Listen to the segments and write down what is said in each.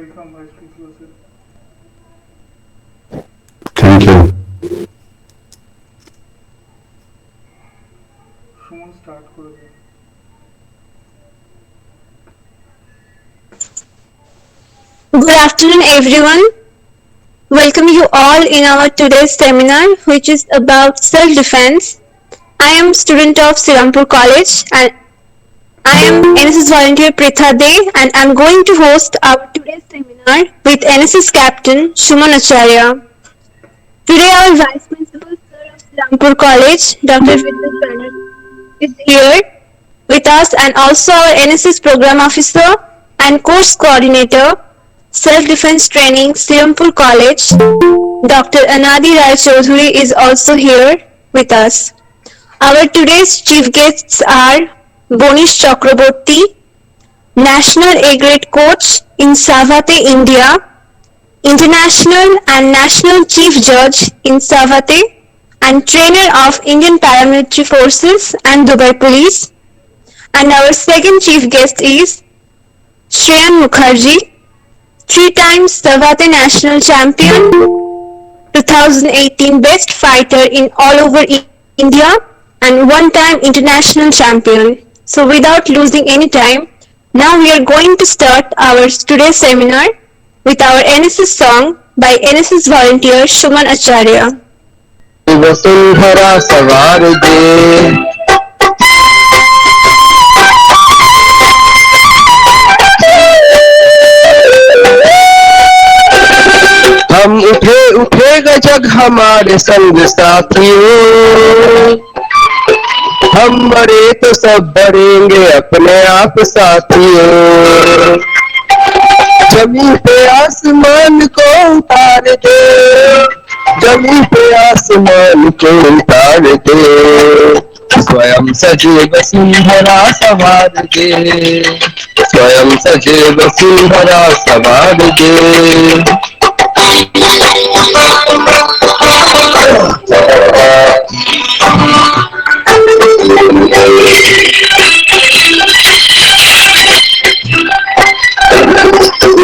Welcome, Vice Principal sir. Thank you. Suman start করে দেন। Good afternoon, everyone. Welcome you all in our today's seminar, which is about self-defense. I am student of Sirampur College, and I am NSS volunteer Pritha Dey, and I am going to host our today's seminar with NSS Captain Shuman Acharya. Today, our Vice Principal Sir of Sirampur College, Dr. Vidyut Banerjee, is here with us, and also our NSS Program Officer and Course Coordinator, Self-Defense Training, Sirampur College, Dr. Anadi Rai Chaudhuri is also here with us. Our today's chief guests are Bonish Chakraborty, National A-grade coach in Savate, India, International and National Chief Judge in Savate, and trainer of Indian Paramilitary Forces and Dubai Police. And our second chief guest is Shreyan Mukherjee, 3 times Savate National Champion, 2018 Best Fighter in all over India, and 1-time International Champion. So without losing any time, now we are going to start our today's seminar with our NSS song by NSS volunteer Shuman Acharya. Vasundhara सवार दे हम उठे उठेगा जग हमारे संग साथियों, हम बड़े तो सब बढ़ेंगे अपने आप साथियों। जमीन पे आसमान को उतार दे, जमीन पे आसमान को उतार दे, स्वयं सजे वसुंधरा सवार दे, स्वयं सजे वसुंधरा सवार दे।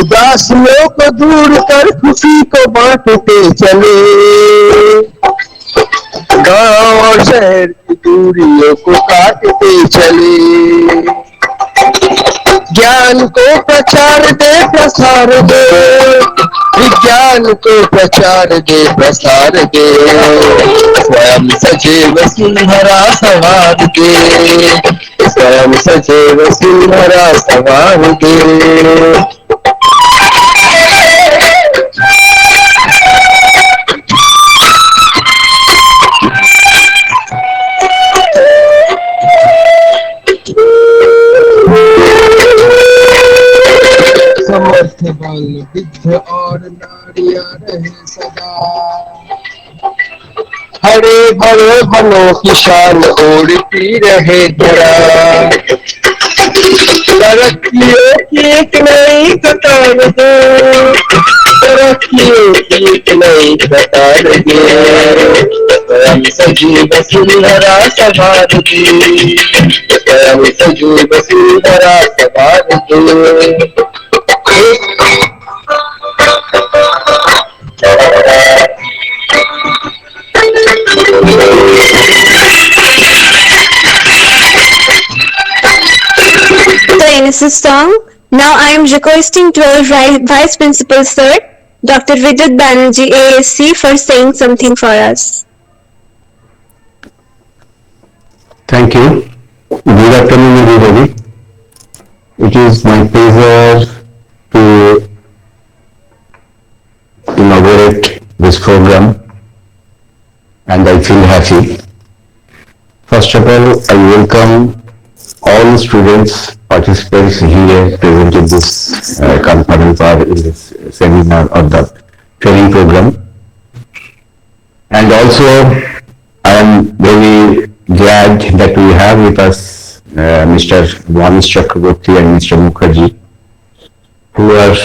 उदासियों को दूर कर खुशी को बांटते चले, गांव और शहर की दूरियों को काटते चले। ज्ञान को प्रचार दे प्रसार दे, विज्ञान को प्रचार दे प्रसार दे, स्वयं सजे वसुंधरा सवार दे, स्वयं सजे वसुंधरा सवार दे। समर्थ बल विद्ध और नारियां रहे सदा, हरे भरे वनों की शान ओढ़ती रहे धरा। तरक्कियों की एक नई कतार दे, तरक्कियों की एक नई कतार दे, स्वयं सजी वसुंधरा सवार दे, स्वयं सजी वसुंधरा सवार दे। The NSS song. Now I am requesting to our Vice Principal Sir, Dr. Vidyut Banerjee ASC, for saying something for us. Thank you. Good afternoon, everybody. It is my pleasure to inaugurate this program, and I feel happy. First of all, I welcome all students, participants here present in this conference or in this seminar or the training program. And also, I am very glad that we have with us Mr. Bonish Chakraborty and Mr. Mukherjee, who are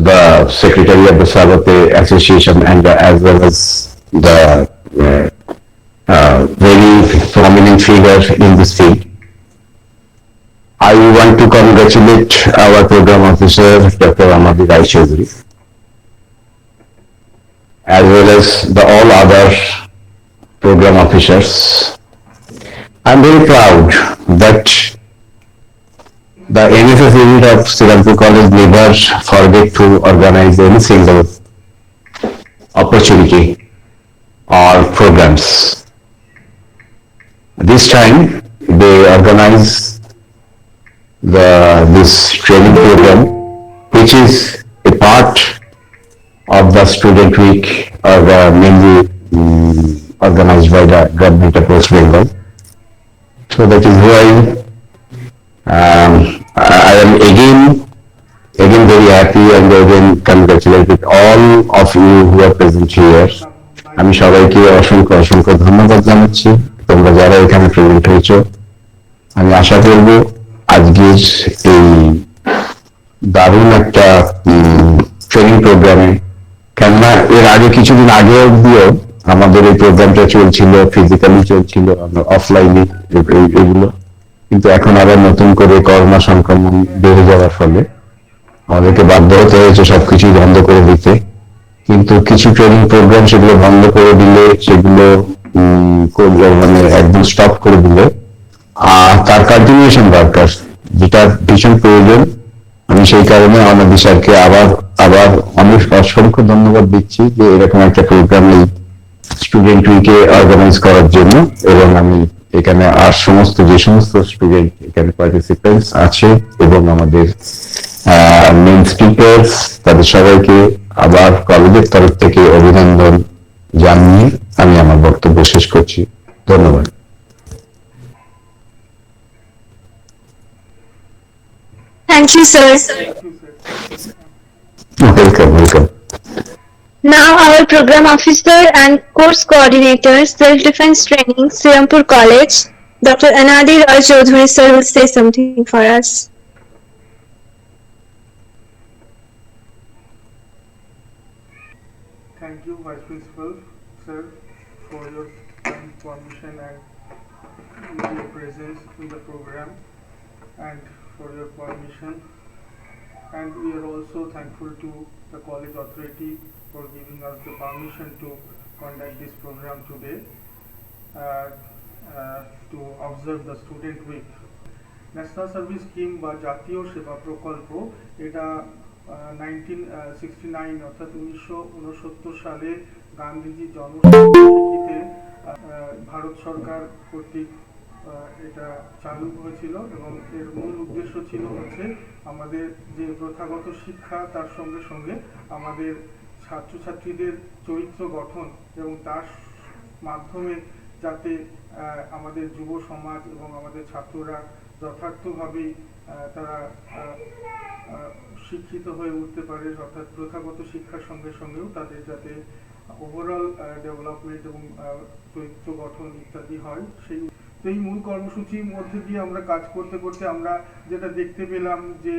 the Secretary of the Savate Association and as well as the very prominent figure in this field. I want to congratulate our program officer, Dr. Amadi Rai Chaudhary, as well as all other program officers. I'm very proud that the NSS unit of Sirampur College never forget to organize any single opportunity or programs. This time they organize this training program, which is a part of the student week, or mainly organized by the government of West Bengal. So that is why I am again very happy and again congratulated all of you who are present here. আমি সবাইকে অসংখ্য ধন্যবাদ জানাচ্ছি তোমরা যারা এখানে present হয়েছো। আমি আশা করব আজকের এই দারুণ একটা ট্রেনিং প্রোগ্রামে, কেননা এর আগে কিছুদিন আগে অব্দিও আমাদের এই প্রোগ্রামটা চলছিল, ফিজিক্যালি চলছিল, অফলাইনে এগুলো, কিন্তু এখন আবার নতুন করে করোনা সংক্রমণ বেড়ে যাওয়ার ফলে আমাদেরকে বাধ্য হতে হয়েছে সবকিছু বন্ধ করে দিতে। কিন্তু কিছু ট্রেনিং প্রোগ্রাম সেগুলো বন্ধ করে দিলে, সেগুলো মানে একদম স্টপ করে দিলে তার কন্টিনিউশন দরকার, যেটা ভীষণ প্রয়োজন। আমি সেই কারণে আমাদের স্যারকে আবার অনেক অসংখ্য ধন্যবাদ দিচ্ছি যে এরকম একটা প্রোগ্রাম এই স্টুডেন্ট উইকে অর্গানাইজ করার জন্য। এবং আমি এখানে আর যে সমস্ত স্টুডেন্ট এখানে পার্টিসিপেন্টস আছে এবং আমাদের মেইন স্পিকার্স, তাদের সবাইকে আবার কলেজের তরফ থেকে অভিনন্দন জানিয়ে আমি আমার বক্তব্য শেষ করছি। ধন্যবাদ। Thank you, sir. Welcome. Now our program officer and course coordinator, self-defense training, Sirampur College, Dr. Anadi Roy Chaudhary sir will say something for us. Thank you, Vice Principal sir, for your kind permission and your presence in the program and for your permission. And we are also thankful to the college authority for giving us the permission to conduct this program today, to observe the student week. National service scheme বা জাতীয় সেবা প্রকল্প, এটা 1969 অর্থাৎ 1969 সালে গান্ধীজি জন্মশতাব্দীতে ভারত সরকার কর্তৃক এটা চালু হয়েছিল এবং এর মূল উদ্দেশ্য ছিল হচ্ছে আমাদের যে প্রথাগত শিক্ষা, তার সঙ্গে সঙ্গে আমাদের ছাত্রছাত্রীদের চরিত্র গঠন এবং তার মাধ্যমে যাতে আমাদের যুব সমাজ এবং আমাদের ছাত্ররা যথার্থভাবে তারা শিক্ষিত হয়ে উঠতে পারে, অর্থাৎ প্রথাগত শিক্ষার সঙ্গে সঙ্গেও তাদের যাতে ওভারঅল ডেভেলপমেন্ট এবং চরিত্র গঠন ইত্যাদি হয়। সেই মূল কর্মসূচির মধ্যে দিয়ে আমরা কাজ করতে করতে আমরা যেটা দেখতে পেলাম যে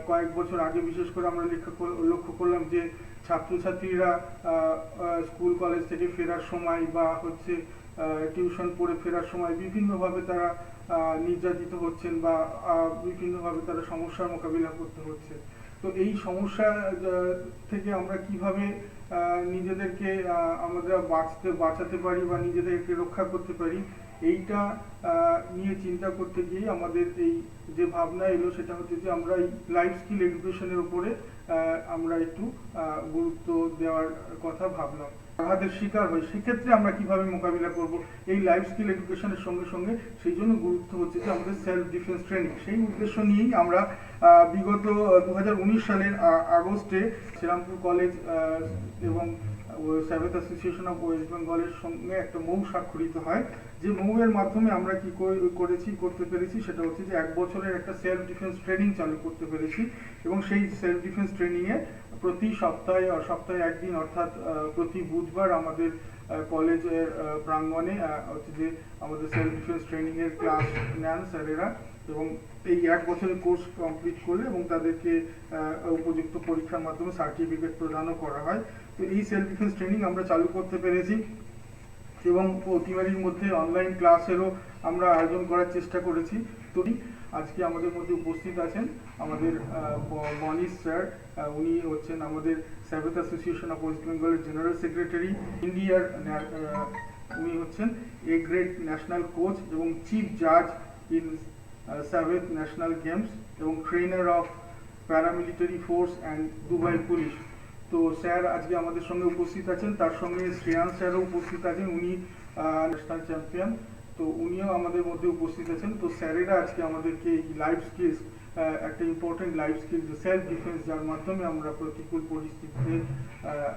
কয়েক বছর আগে বিশেষ করে আমরা লক্ষ্য করলাম যে ছাত্রছাত্রীরা স্কুল কলেজ থেকে ফেরার সময় বা হচ্ছে টিউশন পড়ে ফেরার সময় বিভিন্নভাবে তারা নির্যাতিত হচ্ছেন বা বিভিন্নভাবে তারা সমস্যার মোকাবিলা করতে হচ্ছে। তো এই সমস্যা থেকে আমরা কিভাবে নিজেদেরকে আমরা বাঁচাতে পারি বা নিজেদেরকে রক্ষা করতে পারি, এইটা নিয়ে চিন্তা করতে গিয়ে আমাদের এই যে ভাবনা এলো সেটা হচ্ছে যে আমরা এই লাইফ স্কিল এডুকেশনের উপরে আমরা একটু গুরুত্ব দেওয়ার কথা ভাবলাম। আঘাতের শিকার হয় সেক্ষেত্রে আমরা কিভাবে মোকাবিলা করব, এই লাইফ স্কিল এডুকেশনের সঙ্গে সঙ্গে সেই জন্য গুরুত্ব হচ্ছে যে আমাদের সেলফ ডিফেন্স ট্রেনিং। সেই উদ্দেশ্য নিয়েই আমরা বিগত 2019 সালের আগস্টে শ্রীরামপুর কলেজ এবং সেভেন্থ অ্যাসোসিয়েশন অফ ওয়েস্ট বেঙ্গলের সঙ্গে একটা মৌ স্বাক্ষরিত হয়। যে মৌয়ের মাধ্যমে আমরা কি করতে পেরেছি সেটা হচ্ছে যে 1 বছরের একটা সেলফ ডিফেন্স ট্রেনিং চালু করতে পেরেছি এবং সেই সেলফ ডিফেন্স ট্রেনিংয়ে প্রতি সপ্তাহে একদিন অর্থাৎ প্রতি বুধবার আমাদের কলেজের প্রাঙ্গণে হচ্ছে যে আমাদের সেলফ ডিফেন্স ট্রেনিং এর ক্লাস নেন স্যারেরা এবং এই 1 বছরের কোর্স কমপ্লিট করলে এবং তাদেরকে উপযুক্ত পরীক্ষার মাধ্যমে সার্টিফিকেট প্রদানও করা হয়। তো এই সেলফ ডিফেন্স ট্রেনিং আমরা চালু করতে পেরেছি এবং প্রতিবারের মধ্যে অনলাইন ক্লাসেরও আমরা আয়োজন করার চেষ্টা করেছি। তো আজকে আমাদের মধ্যে উপস্থিত আছেন আমাদের মনীষ স্যার। উনি হচ্ছেন আমাদের সাবেত অ্যাসোসিয়েশন অফ ওয়েস্ট বেঙ্গলের জেনারেল সেক্রেটারি, ইন্ডিয়ার উনি হচ্ছেন এ গ্রেড ন্যাশনাল কোচ এবং চিফ জাজ ইন সাবেত ন্যাশনাল গেমস এবং trainer of paramilitary force and Dubai police. তো স্যার আজকে আমাদের সঙ্গে উপস্থিত আছেন, তার সঙ্গে শ্রেয়ান স্যারও উপস্থিত আছেন, উনি ন্যাশনাল চ্যাম্পিয়ন। তো উনিও আমাদের মধ্যে উপস্থিত আছেন। তো স্যারেরা আজকে আমাদেরকে এই লাইফ স্কিলস, একটা ইম্পর্টেন্ট লাইফ স্কিল যে সেলফ ডিফেন্স, যার মাধ্যমে আমরা প্রতিকূল পরিস্থিতিতে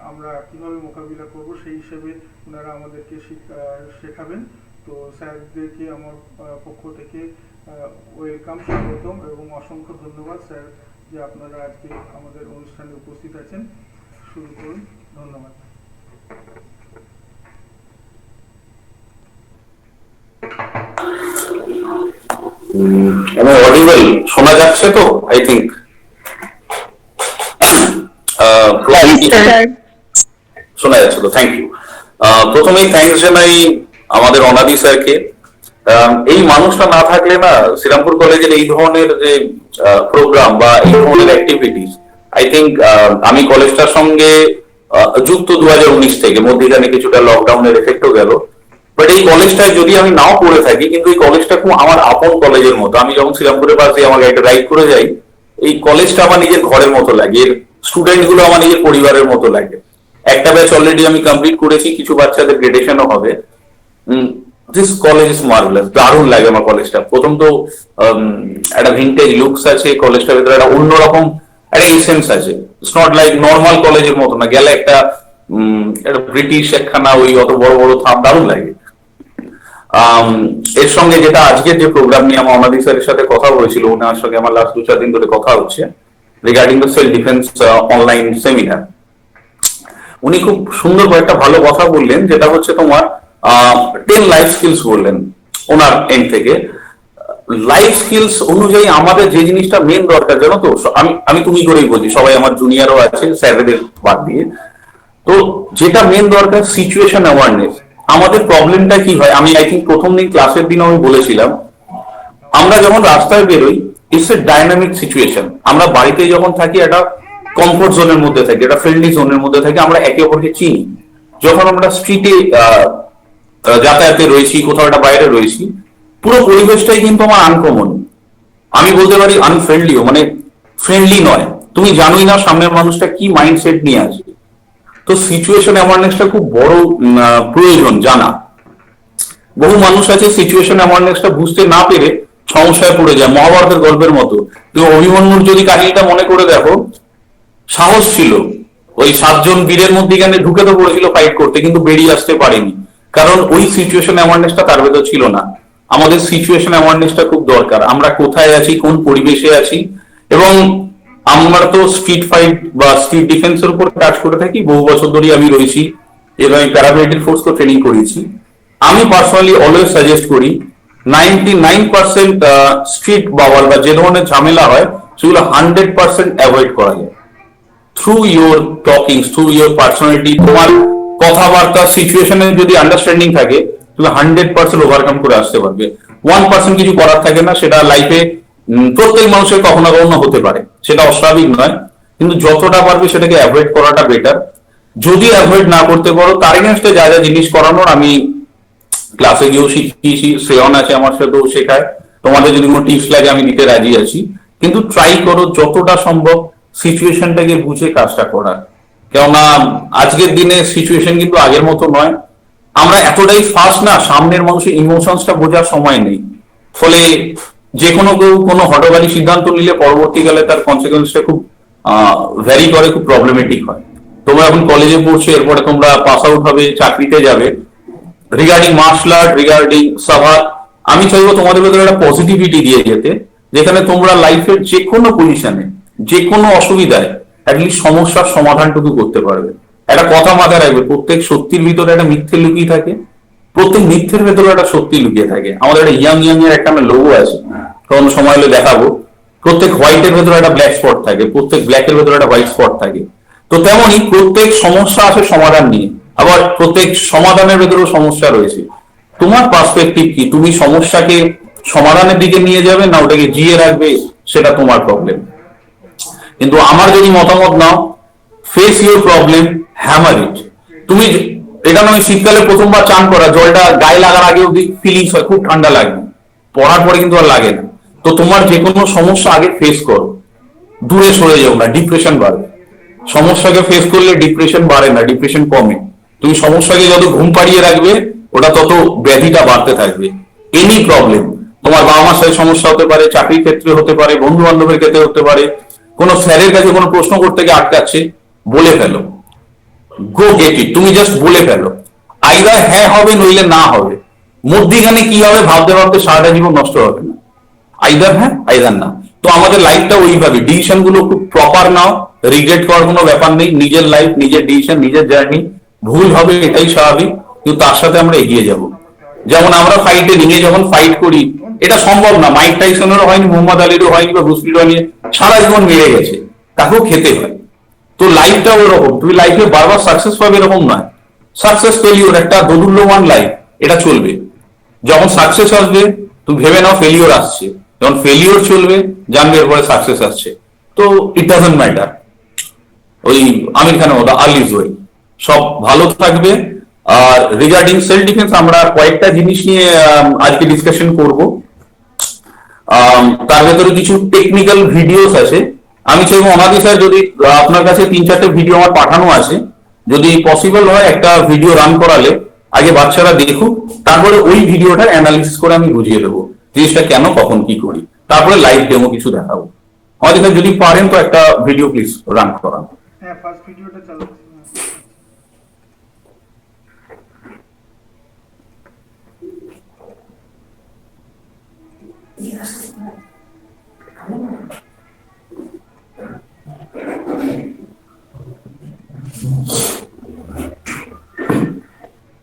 আমরা কিভাবে মোকাবিলা করব, সেই হিসেবে ওনারা আমাদেরকে শেখাবেন। তো স্যারদেরকে আমার পক্ষ থেকে ওয়েলকাম, স্বাগতম এবং অসংখ্য ধন্যবাদ স্যার যে আপনারা আজকে আমাদের অনুষ্ঠানে উপস্থিত আছেন। শুরু করুন, ধন্যবাদ। অডিবল শোনা যাচ্ছে তো? আই থিঙ্ক শোনা যাচ্ছে তো? Thank you. প্রথমেই থ্যাংকস জানাই আমাদের অনাদি স্যারকে। এই মানুষটা না থাকলে না শ্রীরামপুর কলেজের এই ধরনের যে প্রোগ্রাম বা এই ধরনের অ্যাক্টিভিটিস, আই থিঙ্ক আমি কলেজটার সঙ্গে যুক্ত 2019 থেকে, মধ্যখানে কিছুটা লকডাউনের এফেক্টও গেল। বাট এই কলেজটায় যদি আমি নাও পড়ে থাকি, কিন্তু এই কলেজটা খুব আমার আপন কলেজের মতো। আমি যখন শ্রীরামপুরের পাশে আমার গাড়িটা রাইড করে যাই, এই কলেজটা আমার নিজের ঘরের মতো লাগে, এর স্টুডেন্ট গুলো আমার নিজের পরিবারের মতো লাগে। একটা ব্যাচ অলরেডি আমি কমপ্লিট করেছি, কিছু বাচ্চাদের গ্রেডেশনও হবে। দিস কলেজ ইজ মার্ভেলাস, দারুণ লাগে আমার কলেজটা। প্রথম তো একটা ভিন্টেজ লুকস আছে কলেজটার ভেতরে, একটা অন্যরকম একটা এসেন্স আছে। ইটস নট লাইক নর্মাল কলেজের মতো না, গেলে একটা ব্রিটিশ একখানা ওই অত বড় বড় থাম, দারুণ লাগে। এর সঙ্গে যেটা আজকের যে প্রোগ্রাম নিয়ে আমার অনাদি স্যারের সাথে কথা হয়েছিল, ওনার সঙ্গে আমার লাস্ট 2-4 দিন ধরে কথা হচ্ছে regarding the self defence online seminar. উনি খুব সুন্দর কয়েকটা ভালো কথা বললেন, যেটা হচ্ছে তোমার 10 লাইফ স্কিলস বললেন ওনার এন্ড থেকে। লাইফ স্কিলস অনুযায়ী আমাদের যে জিনিসটা মেন দরকার, জানো তো, আমি তুমি করেই বলছি, সবাই আমার জুনিয়রও আছে স্যারদের বাদ দিয়ে। তো যেটা মেন দরকার সিচুয়েশন অ্যাওয়ারনেস। আমাদের প্রবলেমটা কি হয়, আমি আই থিঙ্ক প্রথম দিন ক্লাসের দিন আমি বলেছিলাম, আমরা যখন রাস্তায় বেরোই ইটস এ ডাইনামিক সিচুয়েশন। আমরা বাড়িতে যখন থাকি একটা কমফোর্ট জোনের মধ্যে থাকি, একটা ফ্রেন্ডলি জোনের মধ্যে থাকি, আমরা একে অপরকে চিনি। যখন আমরা স্ট্রিটে যাতায়াতে রয়েছি, কোথাও একটা বাইরে রয়েছি, পুরো পরিবেশটাই কিন্তু আমার আনকমন। আমি বলতে পারি আনফ্রেন্ডলিও, মানে ফ্রেন্ডলি নয়। তুমি জানোই না সামনের মানুষটা কি মাইন্ডসেট নিয়ে আছে। তো সিচুয়েশন অ্যাওয়ারনেসটা খুব বড় প্রয়োজন জানা। বহু মানুষ আছে সিচুয়েশন অ্যাওয়ারনেসটা বুঝতে না পেরে সমস্যায় পড়ে যায়, মহাভারতের গল্পের মতো। তুমি অভিমন্যুর যদি কাহিনীটা মনে করে দেখো, সাহস ছিল, ওই 7 জন বীরের মধ্যখানে ঢুকে তো পড়েছিল ফাইট করতে, কিন্তু বেরিয়ে আসতে পারেনি, কারণ ওই সিচুয়েশন অ্যাওয়ারনেসটা তার ভেতর ছিল না। আমাদের সিচুয়েশন অ্যাওয়ারনেসটা খুব দরকার, আমরা কোথায় আছি, কোন পরিবেশে আছি। এবং আমরা তো স্ট্রিট ফাইট বা স্ট্রিট ডিফেন্সের উপর কাজ করে থাকি, বহু বছর ধরে আমি রয়েছি এবং আমি প্যারামিলিটারি ফোর্সকে ট্রেনিং করেছি। আমি পার্সোনালি অলওয়েজ সাজেস্ট করি 99% স্ট্রিট বাওয়াল বা যে ধরনের ঝামেলা হয় সেগুলো 100% অ্যাভয়েড করা যায় through your talking, through your personality. তোমার কথাবার্তা সিচুয়েশনে যদি আন্ডারস্ট্যান্ডিং থাকে, তুমি 100% ওভারকাম করে আসতে পারবে। 1% কিছু করার থাকে না, সেটা লাইফে প্রত্যেক মানুষের কখনো কখনো হতে পারে, সেটা অস্বাভাবিক নয়, কিন্তু যতটা পারবে সেটাকে অ্যাভয়েড করাটা বেটার। যদি অ্যাভয়েড না করতে পারো, তার এগেনস্টে যা যা জিনিস করানোর আমি ক্লাসে গিয়েও শিখিয়েছি, শ্রেয়ন আছে আমার সাথেও শেখায়। তোমাদের যদি কোনো টিপস লাগে আমি দিতে রাজি আছি, কিন্তু ট্রাই করো যতটা সম্ভব সিচুয়েশনটাকে বুঝে কাজটা করার। কেননা আজকের দিনে সিচুয়েশন কিন্তু আগের মতো নয়। আমরা এতটাই ফাস্ট না, সামনের মানুষের ইমোশনসটা বোঝার সময় নেই। ফলে যে কোনো কেউ কোনো হঠকারী সিদ্ধান্ত নিলে পরবর্তীকালে তার কনসিকুয়েন্সটা খুব ভ্যারি করে, খুব প্রবলেমেটিক হয়। তোমরা এখন কলেজে পড়ছো, এরপরে তোমরা পাস আউট হবে, চাকরিতে যাবে। Regarding martial art, regarding savate, আমি চাইবো তোমাদের ভেতরে একটা পজিটিভিটি দিয়ে যেতে, যেখানে তোমরা লাইফের যে কোনো পজিশনে, যে কোনো অসুবিধায় অ্যাটলিস্ট সমস্যার সমাধানটুকু করতে পারবে। একটা কথা মাথায় রাখবে, প্রত্যেক সত্যির ভিতরে একটা মিথ্যে লুকিয়ে থাকে, প্রত্যেক মিথ্যের ভেতরে একটা সত্যি লুকিয়ে থাকে। আমাদের একটা ইয়াং এর একটা লোগো আছে, কারণ সময় হলে দেখাবো। প্রত্যেক হোয়াইটের ভেতরে একটা ব্ল্যাক স্পট থাকে, প্রত্যেক ব্ল্যাকের ভেতরে একটা হোয়াইট স্পট থাকে। তো তেমনই প্রত্যেক সমস্যা আছে সমাধান নিয়ে, আবার প্রত্যেক সমাধানের ভেতরেও সমস্যা রয়েছে। তোমার পার্সপেক্টিভ কি? তুমি সমস্যাকে সমাধানের দিকে নিয়ে যাবে না ওটাকে জিয়ে রাখবে, সেটা তোমার প্রবলেম। কিন্তু আমার যদি মতামত নাও, ফেস ইউর প্রবলেম, হ্যামার ইট। তুমি এটা নয় শীতকালে প্রথমবার চান করা, জলটা গায়ে লাগার আগে অব্দি ফিলিংস হয় খুব ঠান্ডা লাগবে, পড়ার পরে কিন্তু আর লাগে না। তো তোমার যে কোনো সমস্যা আগে ফেস করো, দূরে সরে যাও না, ডিপ্রেশন বাড়বে। সমস্যাকে ফেস করলে ডিপ্রেশন বাড়ে না, ডিপ্রেশন কমে। তুমি সমস্যাকে যত ঘুম পাড়িয়ে রাখবে ওটা তত ব্যাধিটা বাড়তে থাকবে। এনি প্রবলেম, তোমার বাবা মার সাথে সমস্যা হতে পারে, চাকরির ক্ষেত্রে হতে পারে, বন্ধু বান্ধবের ক্ষেত্রে হতে পারে, কোনো স্যারের কাছে কোনো প্রশ্ন করতে গিয়ে আটকাচ্ছে, বলে ফেলো, গো গেট ইট। তুমি জাস্ট বলে ফেলো, আইদার হ্যাঁ হবে নইলে না হবে, মধ্যিখানে কি হবে ভাবতে ভাবতে সারাটা জীবন নষ্ট হবে না। আইদার হ্যাঁ আইদার না। তো আমাদের লাইফটা ওইভাবে, ডিসিশন গুলো খুব প্রপার নাও, রিগ্রেট করার কোনো ব্যাপার নেই। নিজের লাইফ, নিজের ডিসিশন, নিজের জার্নি, ভুল হবে এটাই স্বাভাবিক, কিন্তু তার সাথে আমরা এগিয়ে যাব। যেমন আমরা ফাইটে রিঙে যখন ফাইট করি, এটা সম্ভব না, মাইক টাইসনেরও হয়নি, মোহাম্মদ আলীরও হয়নি, বা ব্রুস লিরও হয়নি, সারা জীবন মেরে গেছে, তাকেও খেতে হয়। তো লাইফটা ওরকম, তুমি লাইফে বারবার সাকসেস পাবে এরকম নয়। সাকসেস ফেলিওর একটা দোদুল্যমান লাইফ, এটা চলবে। যখন সাকসেস আসবে তুমি ভেবে নাও ফেলিওর আসছে, যখন ফেলিওর চলবে জানবে এরপরে সাকসেস আসছে। তো ইট ডাজন্ট ম্যাটার, ওই আমির খানের মতো আর্লি ওয়ে। সব ভালো থাকবে। আর রিগার্ডিং সেলফ ডিফেন্স আমরা কয়েকটা জিনিস নিয়ে আজকে ডিসকাশন করব। তার ভেতরে কিছু টেকনিক্যাল ভিডিওস আছে। আমি চাইবো অনাদি স্যার, যদি আপনার কাছে 3-4টে ভিডিও আমার পাঠানো আছে, যদি পসিবল হয় একটা ভিডিও রান করালে আগে বাচ্চারা দেখুক, তারপরে ওই ভিডিওটা অ্যানালিসিস করে আমি বুঝিয়ে দেবো জিনিসটা কেন কখন কি করি, তারপরে লাইভ ডেমো কিছু দেখাবো। অনাদি স্যার যদি পারেন তো একটা ভিডিও প্লিজ রান করান। হ্যাঁ, ফার্স্ট ভিডিওটা চালাচ্ছি।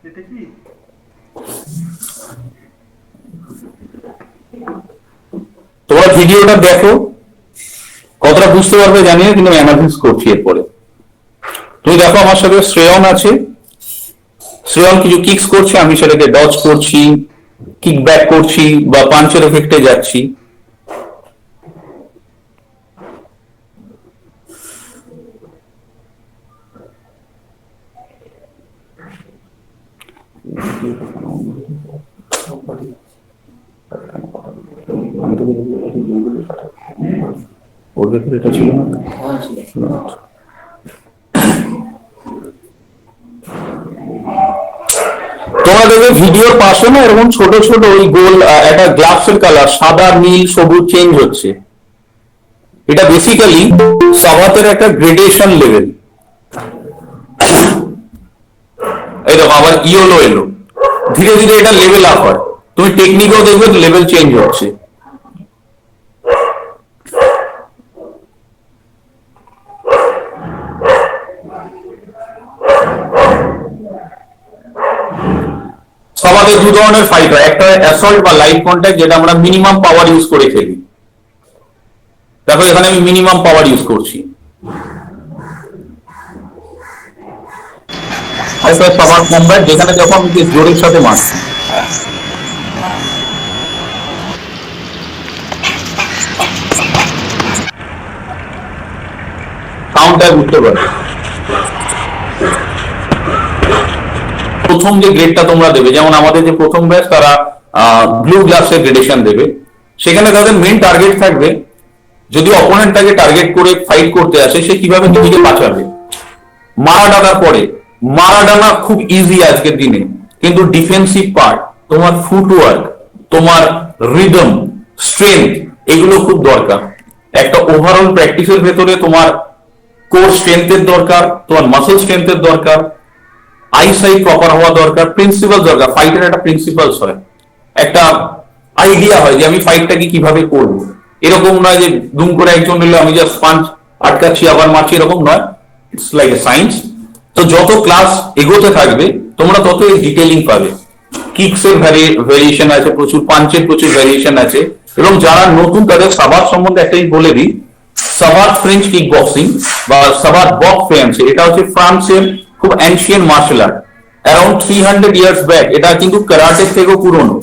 এটা কি তোমরা ভিডিওটা দেখো, কতটা বুঝতে পারবে জানি না, কিন্তু অ্যানালিসিস করছি এরপরে। তুমি দেখো আমার সাথে শ্রেয়ন আছে, শ্রেয়ন কিছু কিকস করছে, আমি সেটাকে ডজ করছি, কিক ব্যাক করছি বা পাঞ্চের এফেক্টে যাচ্ছি। ওর ভেতরে এটা ছিল না। তোমরা দেখবে ভিডিওর পাশে না এরকম ছোট ছোট ওই গোল একটা গ্লাসের কালার সাদা নীল সবুজ চেঞ্জ হচ্ছে। এটা বেসিক্যালি সাবাতের একটা গ্রেডেশন লেভেল। এই দেখো আবার ইয়েলো এলো, ধীরে ধীরে এটা লেভেল আপ হয়। তুমি টেকনিকও দেখবে লেভেল চেঞ্জ হচ্ছে। সবাতে দু ধরনের ফাইট হয়, একটা অ্যাসল্ট বা লাইট কন্ট্যাক্ট, যেটা আমরা মিনিমাম পাওয়ার ইউজ করে খেলি। দেখো এখানে আমি মিনিমাম পাওয়ার ইউজ করছি। সবার কম্ব্যাট, যেখানে যখন আমি জোরের সাথে মারছি। সাউন্ডটা বুঝতে পারবে। প্রথম যে গ্রেডটা তোমরা দেবে, যেমন আমাদের যে প্রথম ব্যাচ তারা ব্লু গ্লাসের গ্রেডেশন দেবে, সেখানে তাদের মেন টার্গেট থাকবে যদি অপোনেন্টটাকে টার্গেট করে ফাইট করতে আসে সে কিভাবে নিজেকে বাঁচাবে। মারা ডানার পরে, মারা ডানা খুব ইজি আজকের দিনে, কিন্তু ডিফেন্সিভ পার্ট, তোমার ফুটওয়ার্ক, তোমার রিদম, স্ট্রেংথ, এগুলো খুব দরকার। একটা ওভারঅল প্র্যাকটিসের ভেতরে তোমার কোর স্ট্রেংথের দরকার, তোমার মাসেল স্ট্রেংথের দরকার, আইসাইট প্রপার হওয়া দরকার, প্রিন্সিপাল দরকার। ফাইটের একটা প্রিন্সিপালস হয়, একটা আইডিয়া হয় যে আমি ফাইটটাকে কিভাবে করব। এরকম নয় যে দুম করে একজন নিলে আমি জাস্ট পাঞ্চ আটকাচ্ছি আবার মারছি, এরকম নয়। It's like a science. তো যত ক্লাস এগোতে থাকবে তোমরা তত এই ডিটেইলিং পাবে। কিকস এর ভেরিয়েশন আছে প্রচুর, পাঞ্চের প্রচুর ভেরিয়েশন আছে। এবং যারা নতুন তাদের সাবাত সম্বন্ধে একটাই বলে দিই, সাবাত ফ্রেঞ্চ কিক বক্সিং বা সাবাত বক ফ্রেঞ্চ, এটা হচ্ছে ফ্রান্সের খুব ancient martial art, around 300 years back. এটা কিন্তু কারাটের থেকেও পুরনো।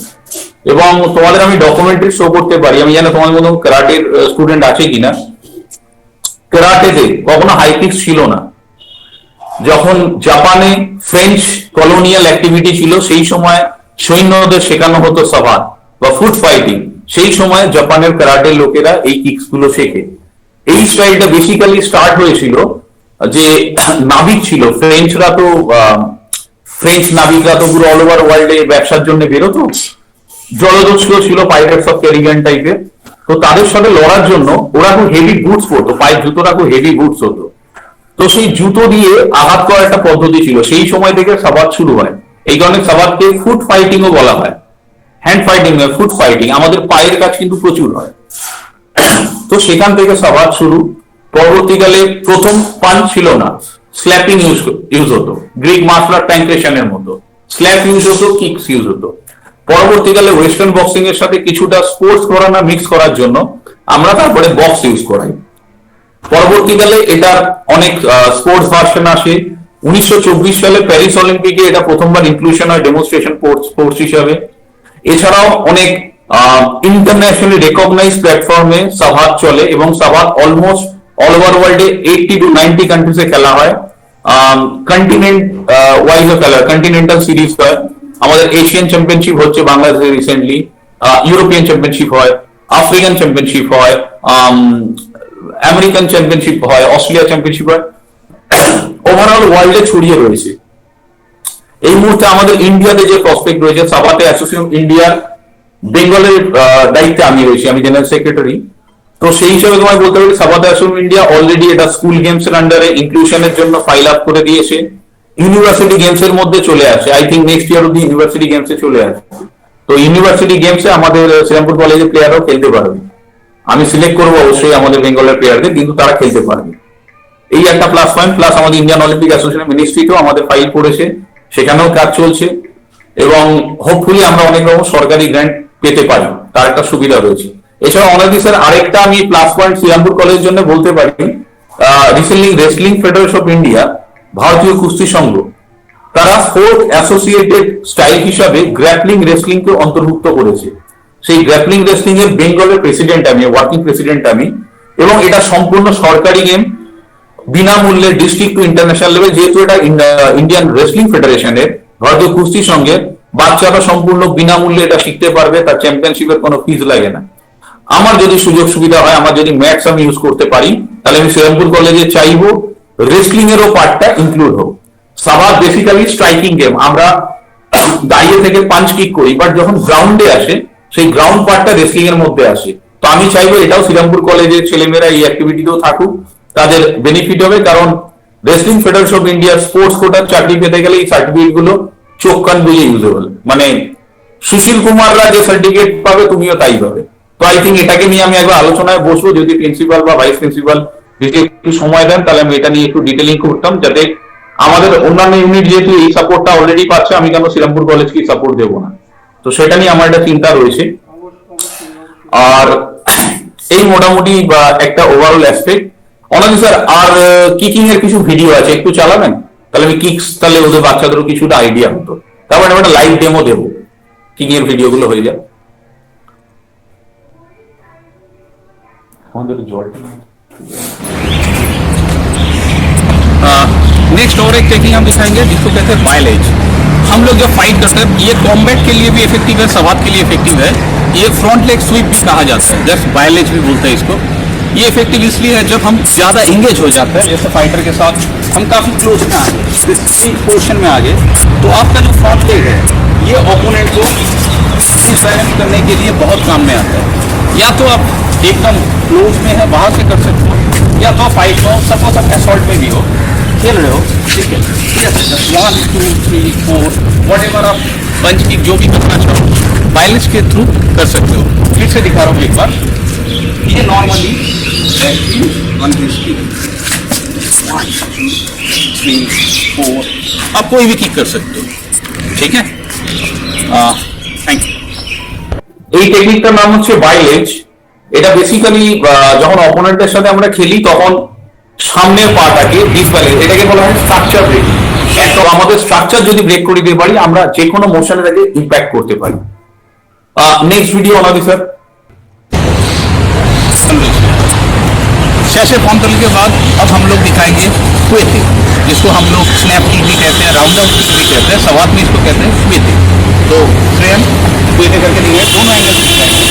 এবং তোমাদের আমি ডকুমেন্টারি শো করতে পারি। আমি জানি তোমাদের মধ্যে ক্যারাটের স্টুডেন্ট আছে কিনা। ক্যারাটেতে কখনো হাই কিক্স ছিল না। যখন জাপানে ফ্রেঞ্চ কলোনিয়াল অ্যাক্টিভিটি ছিল, সেই সময় সৈন্যদের শেখানো হতো সাভাত বা ফুট ফাইটিং। সেই সময় জাপানের ক্যারাটের লোকেরা এই কিক্স গুলো শেখে। এই স্টাইলটা বেসিক্যালি স্টার্ট হয়েছিল যে নাবিক ছিল ফ্রেঞ্চরা, তো ফ্রেঞ্চ নাবিকরা তো পুরো অল ওভার ওয়ার্ল্ডে ব্যবসার জন্য বেরোতো, জলদস্যু ছিল, পাইরেটস অফ ক্যারিবিয়ান টাইপের। তো তাদের সাথে লড়ার জন্য ওরা খুব হেভি বুটস পরতো, পায়ের জুতোটা খুব হেভি বুটস হতো। তো সেই জুতো দিয়ে আঘাত করার একটা পদ্ধতি ছিল, সেই সময় থেকে সাবাত শুরু হয়। এই কারণে সাবাতকে ফুট ফাইটিংও বলা হয়। হ্যান্ড ফাইটিং নয়, ফুট ফাইটিং। আমাদের পায়ের কাজ কিন্তু প্রচুর হয়। তো সেখান থেকে সাবাত শুরু। পরবর্তীকালে প্রথম পাঞ্চ ছিল না, স্ল্যাপিং ইউজ হতো, গ্রিক মার্শাল আর্ট প্যাঙ্ক্রেশনের মতো। স্ল্যাপ ইউজ হতো, কিকস ইউজ হতো। পরবর্তীকালে ওয়েস্টার্ন বক্সিং এর সাথে কিছুটা স্পোর্টস করানো মিক্স করার জন্য আমরা তারপরে বক্স ইউজ করাই। পরবর্তীকালে এটার অনেক স্পোর্টস ভার্সন আসে। 1924 সালে প্যারিস অলিম্পিকে এটা প্রথমবার ইনক্লুশন হয় ডেমনস্ট্রেশন স্পোর্টস হিসাবে। এছাড়াও অনেক ইন্টারন্যাশনালি রেকগনাইজ প্ল্যাটফর্মে সাভাত চলে এবং সাভাত অলমোস্ট অল ওভার ওয়ার্ল্ডে 80 to 90 কান্ট্রিজে খেলা হয়। কন্টিনেন্ট ওয়াইজ খেলা হয়, কন্টিনেন্টাল সিরিজ হয়। আমাদের এশিয়ান চ্যাম্পিয়নশিপ হচ্ছে বাংলাদেশে রিসেন্টলি, ইউরোপিয়ান চ্যাম্পিয়নশিপ হয়, আফ্রিকান চ্যাম্পিয়নশিপ হয়, আমেরিকান চ্যাম্পিয়নশিপ হয়, অস্ট্রেলিয়া চ্যাম্পিয়নশিপ হয়। ওভারঅল ওয়ার্ল্ডে ছড়িয়ে রয়েছে। এই মুহূর্তে আমাদের ইন্ডিয়াতে যে প্রসপেক্ট রয়েছে, সাবাতে অ্যাসোসিয়েশন ইন্ডিয়ার বেঙ্গলের দায়িত্বে আমি রয়েছি, আমি জেনারেল সেক্রেটারি। তো সেই হিসাবে তোমায় বলতে পারি সাবাতে অ্যাসোসিয়েশন ইন্ডিয়া অলরেডি এটা স্কুল গেমস এর আন্ডারে ইনক্লুশনের জন্য ফাইল আপ করে দিয়েছে। ইউনিভার্সিটি গেমস এর মধ্যে চলে আসে, আই থিঙ্ক নেক্সট ইয়ার অব্দি ইউনিভার্সিটি গেমসে চলে আসে। তো ইউনিভার্সিটি গেমসে আমাদের শ্রীরামপুর কলেজের প্লেয়াররাও খেলতে পারবে। আমি সিলেক্ট করবো অবশ্যই আমাদের বেঙ্গলের প্লেয়ারদের, কিন্তু তারা খেলতে পারবে। এই একটা প্লাস পয়েন্ট। প্লাস আমাদের ইন্ডিয়ান অলিম্পিক অ্যাসোসিয়েশন মিনিস্ট্রিতেও আমাদের ফাইল পড়েছে, সেখানেও কাজ চলছে এবং হোপফুলি আমরা অনেক রকম সরকারি গ্র্যান্ট পেতে পারি, তার একটা সুবিধা রয়েছে। এছাড়া অনাদি স্যার আরেকটা আমি প্লাস পয়েন্ট শ্রীরামপুর কলেজের জন্য বলতে পারি, recently wrestling federation of India, ভারতীয় কুস্তি সংঘ, তারা ফোর্থ অ্যাসোসিয়েটেড স্টাইল হিসাবে গ্র্যাপলিং রেসলিং কে অন্তর্ভুক্ত করেছে। সেই গ্র্যাপলিং রেসলিং এর বেঙ্গলের প্রেসিডেন্ট আমি, ওয়ার্কিং প্রেসিডেন্ট আমি। এবং এটা সম্পূর্ণ সরকারি গেম, বিনামূল্যে ডিস্ট্রিক্ট টু ইন্টারন্যাশনাল লেভেল। যেহেতু এটা ইন্ডিয়ান রেসলিং ফেডারেশনের, ভারতীয় কুস্তি সঙ্গে, বাচ্চারা সম্পূর্ণ বিনামূল্যে এটা শিখতে পারবে, তার চ্যাম্পিয়নশিপের কোনো ফিজ লাগে না। আমার যদি সুযোগ সুবিধা হয়, আমার যদি ম্যাটস আমি ইউজ করতে পারি, তাহলে আমি শ্রীরামপুর কলেজে চাইবো রেসলিং এরও পার্টটা ইনক্লুড হোক। সাবাত বেসিক্যালি স্ট্রাইকিং গেম, আমরা দাঁড়িয়ে থেকে পাঞ্চ কিক করি, বাট যখন গ্রাউন্ডে আসে সেই গ্রাউন্ড পার্টটা রেসলিং এর মধ্যে আসে। তো আমি চাইবো এটাও শ্রীরামপুর কলেজের ছেলেমেয়েরা এই অ্যাক্টিভিটিতেও থাকুক, তাদের বেনিফিট হবে। কারণ wrestling federation of India sports কোটার চাকরি পেতে গেলে এই সার্টিফিকেট গুলো চোখ কান বুঝে ইউজেবল। মানে সুশীল কুমাররা যে সার্টিফিকেট পাবে, তুমিও তাই পাবে। তো আই থিঙ্ক এটাকে নিয়ে আমি একবার আলোচনায় বসবো, যদি প্রিন্সিপাল বা ভাইস প্রিন্সিপাল যদি একটু সময় দেন, তাহলে আমি এটা নিয়ে একটু ডিটেলিং করতাম, যাতে আমাদের অন্যান্য ইউনিট যেহেতু এই সাপোর্টটা অলরেডি পাচ্ছে, আমি কেন শ্রীরামপুর কলেজকে সাপোর্ট দেবো না। তো সেটা নিয়ে আমার একটা চিন্তা রয়েছে। আর এই মোটামুটি একটা ওভারঅল অ্যাসপেক্ট। অনাদি স্যার, আর কিকিং এর কিছু ভিডিও আছে, একটু চালাবেন? তাহলে আমি কিক্স, তাহলে ওদের বাচ্চাদেরও কিছুটা আইডিয়া হতো। তারপরে একটা লাইভ ডেমো দেবো, কিকিং এর ভিডিও গুলো হয়ে যায়। नेक्स्ट और एक टेक्निक हम दिखाएंगे जिसको कहते हैं माइलेज। हम लोग जब फाइट करते हैं, ये कॉम्बैट के लिए भी इफेक्टिव है, सवात के लिए इफेक्टिव है। ये फ्रंट लेग स्वीप भी कहा जाता है, जस्ट माइलेज भी बोलते हैं इसको। ये इफेक्टिव इसलिए है जब हम ज़्यादा एंगेज हो जाते हैं, जैसे फाइटर के साथ हम काफ़ी क्लोज में आ गए, इस पोर्शन में आ गए, तो आपका जो फ्रंट लेग है ये ओपोनेंट को डिसबैलेंस करने के लिए बहुत काम में आता है। या तो आप एकदम क्लोज में है, बाहर से कर सकते हो, या तो फाइट हो, सपोज आप असॉल्ट में भी हो, खेल रहे हो, ठीक है, 1 2 3 4 वट एवर आप पंच किक जो भी करना चाहो बैलेंस के थ्रू कर सकते हो। फिर से दिखा रहा हूँ एक बार। ये नॉर्मली 1 2 3 4 आप कोई भी किक कर सकते हो, ठीक है। Thank you. এই টেকনিকটার নাম হচ্ছে বাইলেজ। এটা বেসিক্যালি যখন অপোনেন্টের সাথে আমরা খেলি, তখন সামনের পাটাকে ডিসব্যালেন্স, এটাকে বলা হয় স্ট্রাকচার ব্রেক। তো আমাদের স্ট্রাকচার যদি ব্রেক করে দিতে পারি, আমরা যে কোনো মোশনে তাকে ইম্প্যাক্ট করতে পারি। Next video honour sir. शैशे फॉर्मल के बाद अब हम लोग दिखाएंगे क्वेते, जिसको हम लोग स्नैप किक भी कहते हैं, राउंड आउट किक भी कहते हैं, सवात में इसको कहते हैं क्वेते। तो श्रेयन क्वेते करके दिखाएंगे, दोनों एंगल से दिखाएंगे।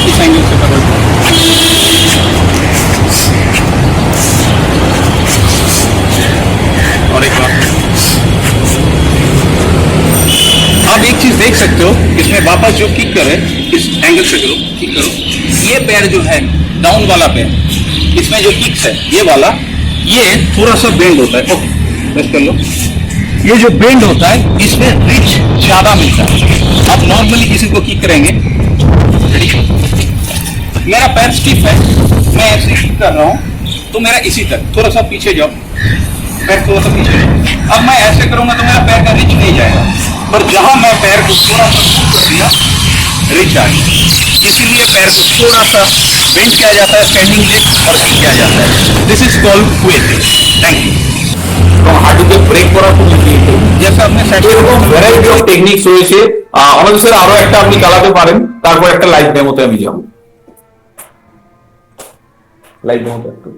इस एंगल से पकड़ और एक बार आप एक चीज देख सकते हो, इसमें वापस जो किक करे इस एंगल से करो, किक करो, ये पैर जो है डाउन वाला पैर, इसमें जो किक्स है ये वाला, ये थोड़ा सा बेंड होता है। ओके बस कर लो। ये जो बेंड होता है इसमें रिच ज्यादा मिलता है। आप नॉर्मली किसी को किक करेंगे, मेरा पैर स्टिफ है, मैं ऐसे किक कर रहा हूं तो मेरा इसी तक, थोड़ा सा पीछे जाओ, पैर थोड़ा सा पीछे जाओ। अब मैं ऐसे करूंगा तो मेरा पैर का रिच नहीं जाएगा, पर जहां मैं पैर को थोड़ा सा पुश कर दिया रिच आ गया। इसीलिए पैर को थोड़ा सा बेंड किया जाता है, स्टैंडिंग लेग और किक किया जाता है। दिस इज कॉल्ड क्वेते। Thank you. এবং হাঁটুকে ব্রেক করার খুব ইজি। जैसा आपने सेट এরকম ভ্যারাইটি অফ টেকনিক্স রয়েছে। আমাদের স্যার আরো একটা আপনি চালাতে পারেন, তারপর একটা লাইভ ডেমোতে আমি যাব। লাইভ ডেমোতে একটু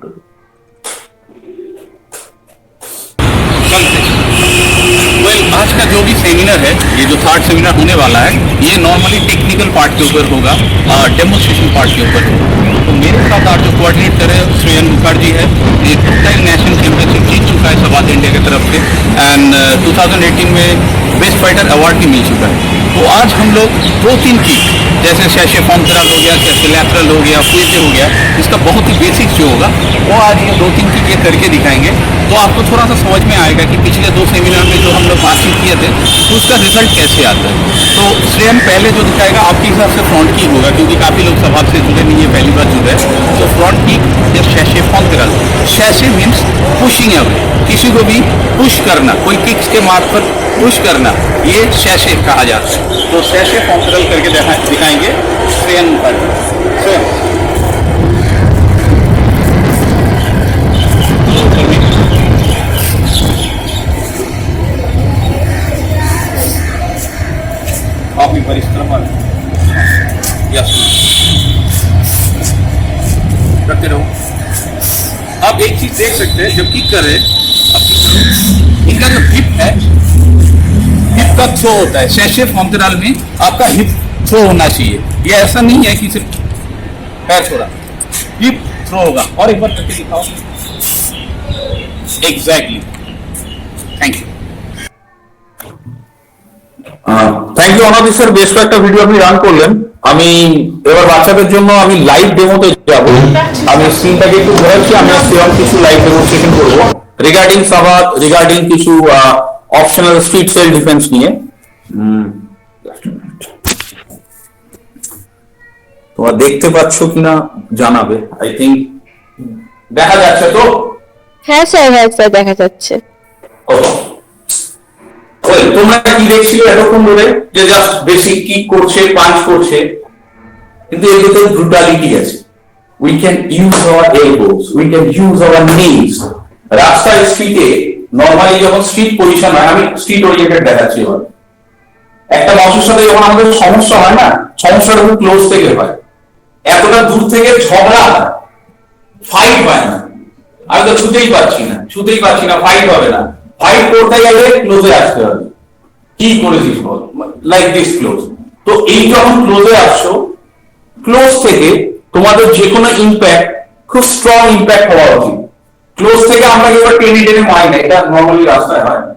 वेल आज का जो भी सेमिनार है, ये जो थर्ड सेमिनार होने वाला है, ये नॉर्मली टेक्निकल पार्ट के ऊपर होगा और डेमोन्स्ट्रेशन पार्ट के ऊपर होगा। तो मेरे साथ आज जो कोऑर्डिनेट करे श्रेयन मुखर्जी है, ये 2 टाइम नेशनल चैंपियनशिप जीत चुका है सवात इंडिया की तरफ से, एंड 2018 में बेस्ट फाइटर अवार्ड भी मिल चुका है। तो आज हम लोग 2-3 किक, जैसे शैशे फॉर्मल हो गया, जैसे लैटरल हो गया, क्वेते हो गया, इसका बहुत ही बेसिक जो होगा वो आज ये 2-3 किक ये करके दिखाएंगे। तो आपको थोड़ा सा समझ में आएगा कि पिछले 2 सेमिनार में जो हम लोग बातचीत किए थे तो उसका रिजल्ट कैसे आता है। तो श्रेयन पहले जो दिखाएगा आपके हिसाब से फ्रंट किक होगा, क्योंकि काफी लोग सवाल से जुड़े नहीं है, पहली बार जुड़े। तो फ्रंट किक या शैशे फॉर्मल, शैशे मीन्स पुशिंग अवे, किसी को भी पुश करना, कोई किक्स के मार्ग पर पुश करना, ये शैशे कहा जाता है। तो शैशे फॉर्मल करके दिखाएंगे श्रेयन पर। काफी परिश्रम करते रहो। आप एक चीज देख सकते हैं, जब किक कर रहे हैं, इनका जो हिप है, हिप का थ्रो होता है। शैशे फॉर्मल में आपका हिप थ्रो होना चाहिए। ये ऐसा नहीं है कि सिर्फ पैर छोड़ा, हिप थ्रो होगा। और एक बार करके दिखाओ। Exactly. Thank you. Thank you Anadi sir, বেশ কয়েকটা ভিডিও আপনি রান করলেন। আমি এবার বাচ্চাদের জন্য আমি লাইভ ডেমোতে যাব। আমি স্ক্রিনটাকে একটু ঘোরাচ্ছি, আমি সেরকম কিছু লাইভ ডেমনস্ট্রেশন করব রিগার্ডিং সাবাত, রিগার্ডিং কিছু অপশনাল স্ট্রিট সেল ডিফেন্স নিয়ে। তোমরা দেখতে পাচ্ছ কিনা জানাবে। আই থিঙ্ক দেখা যাচ্ছে তো? হ্যাঁ স্যার দেখা যাচ্ছে। তোমরা কি দেখছিলে এতক্ষণ ধরে? যে জাস্ট বেসিক কিক করছে, পাঞ্চ করছে, কিন্তু এর ভিতরে ব্রুটালিটি আছে। We can use our elbows, we can use our knees. রাস্তায় স্ট্রিটে নরমালি যখন স্ট্রিট পজিশন হয়, আমি স্ট্রিট ওরিয়েন্টেড দেখাচ্ছি এবার। একটা মানুষের সাথে যখন আমাদের সমস্যা হয় না, সমস্যাটা খুব ক্লোজ থেকে হয়, এতটা দূর থেকে ঝগড়া হয়, ফাইট হয় না। আমি তো ছুতেই পারছি না, ফাইট হবে না। ফাইট করতে গেলে ক্লোজে আসতে হবে। কি করেছিস বল, লাইক দিস ক্লোজ। তো এই যখন ক্লোজে আসছো, ক্লোজ থেকে তোমাদের যে কোনো ইম্প্যাক্ট খুব স্ট্রং ইম্প্যাক্ট হওয়া উচিত। ক্লোজ থেকে আমরা এবার টেনে মারি না, এটা নর্মালি রাস্তায় হয় না।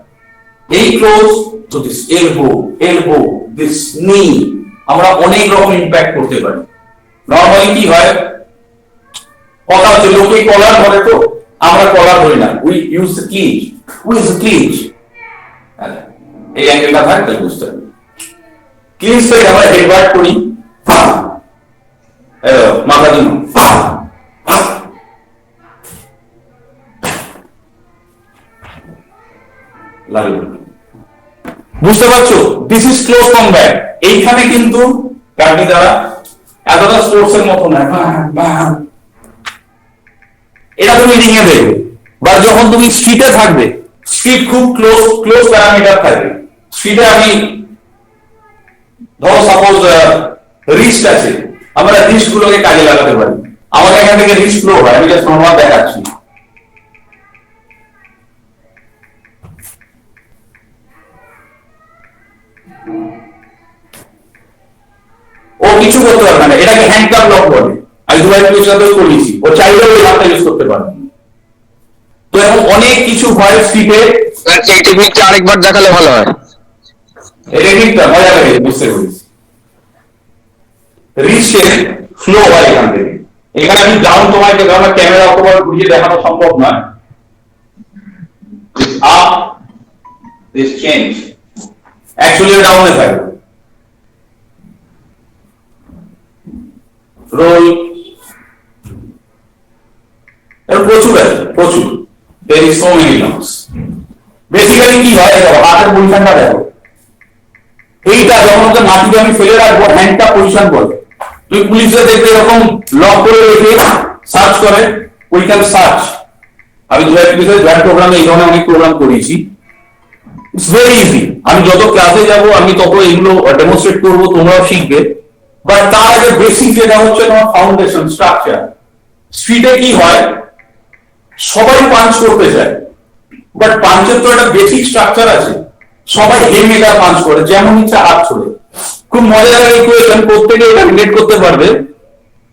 এই ক্লোজ তো দিস এলবো দিস নি, আমরা অনেক রকম ইম্প্যাক্ট করতে পারি। নর্মালি কি হয়, কথা হচ্ছে লোকে কলার ধরে, তো আমরা কলার ধরি না, উই ইউজ দ্য ক্লিঞ্চ। এই অ্যাঙ্গেলটা থাকতে বুঝতে হবে। ক্লিঞ্চ থেকে আমরা হেডবার্ট করি, মাথা দিন, বুঝতে পারছো? This is close combat. এইখানে কিন্তু গাড়ি দ্বারা এতটা স্পোর্টস এর মতো না, এটা তুমি রিঙে দেবে, বা যখন তুমি স্ট্রিটে থাকবে, স্ট্রিট খুব ক্লোজ প্যারামিটার থাকবে। স্ট্রিটে আমি ধরো সাপোজ রিস্ক আছে, আমরা রিস্ক গুলোকে কাজে লাগাতে পারি। আমাদের এখান থেকে রিস্ক ফ্লো হয়, আমি জাস্ট নরমাল দেখাচ্ছি। ও কিছু করতে পারবে না, এটাকে হ্যান্ডকাপ লক বলে। আমি দুবার সাথে করেছি, ও চাইলেও এই হাতটা ইউজ করতে পারবে। তো এখন অনেক কিছু হয় স্ট্রিটে। এই টেকনিকটা আরেকবার দেখালে ভালো হয়। এই টেকনিকটা মজা লাগে, বুঝতে পেরেছি। রিস্কের ফ্লো হয় এখান থেকে। এখানে আমি ডাউন তোমাকে ধরো ক্যামেরা অথবা ঘুরিয়ে দেখানো সম্ভব নয়। আপ দিস চেঞ্জ অ্যাকচুয়ালি ডাউনে থাকে। রোল এর প্রচুর আছে, প্রচুর। there is so many terms. Basically কি হয় দেখো, হাতের পজিশনটা দেখো। এইটা যখন ওকে মাটিতে আমি ফেলে রাখবো, হ্যান্ডটা পজিশন বলে। তুই পুলিশে দেখবে এরকম লক করে রেখে সার্চ করে, উই ক্যান সার্চ। আমি জয়েন্ট প্রোগ্রামে এই ধরনের অনেক প্রোগ্রাম করেছি। It's very easy. আমি যত ক্লাসে যাব আমি তত এগুলো ডেমনস্ট্রেট করবো, তোমরাও শিখবে। বাট তার আগে বেসিক যেটা হচ্ছে তোমার ফাউন্ডেশন স্ট্রাকচার। স্ট্রিটে কি হয়, সবাই পাঞ্চ করতে চায়, বাট পাঞ্চের তো একটা বেসিক স্ট্রাকচার আছে। সবাই হেমেটা পাঞ্চ করে, যেমন ইচ্ছা হাত ছড়ে। খুব মজার ইকুয়েশন, প্রত্যেকে এটা রিলেট করতে পারবে।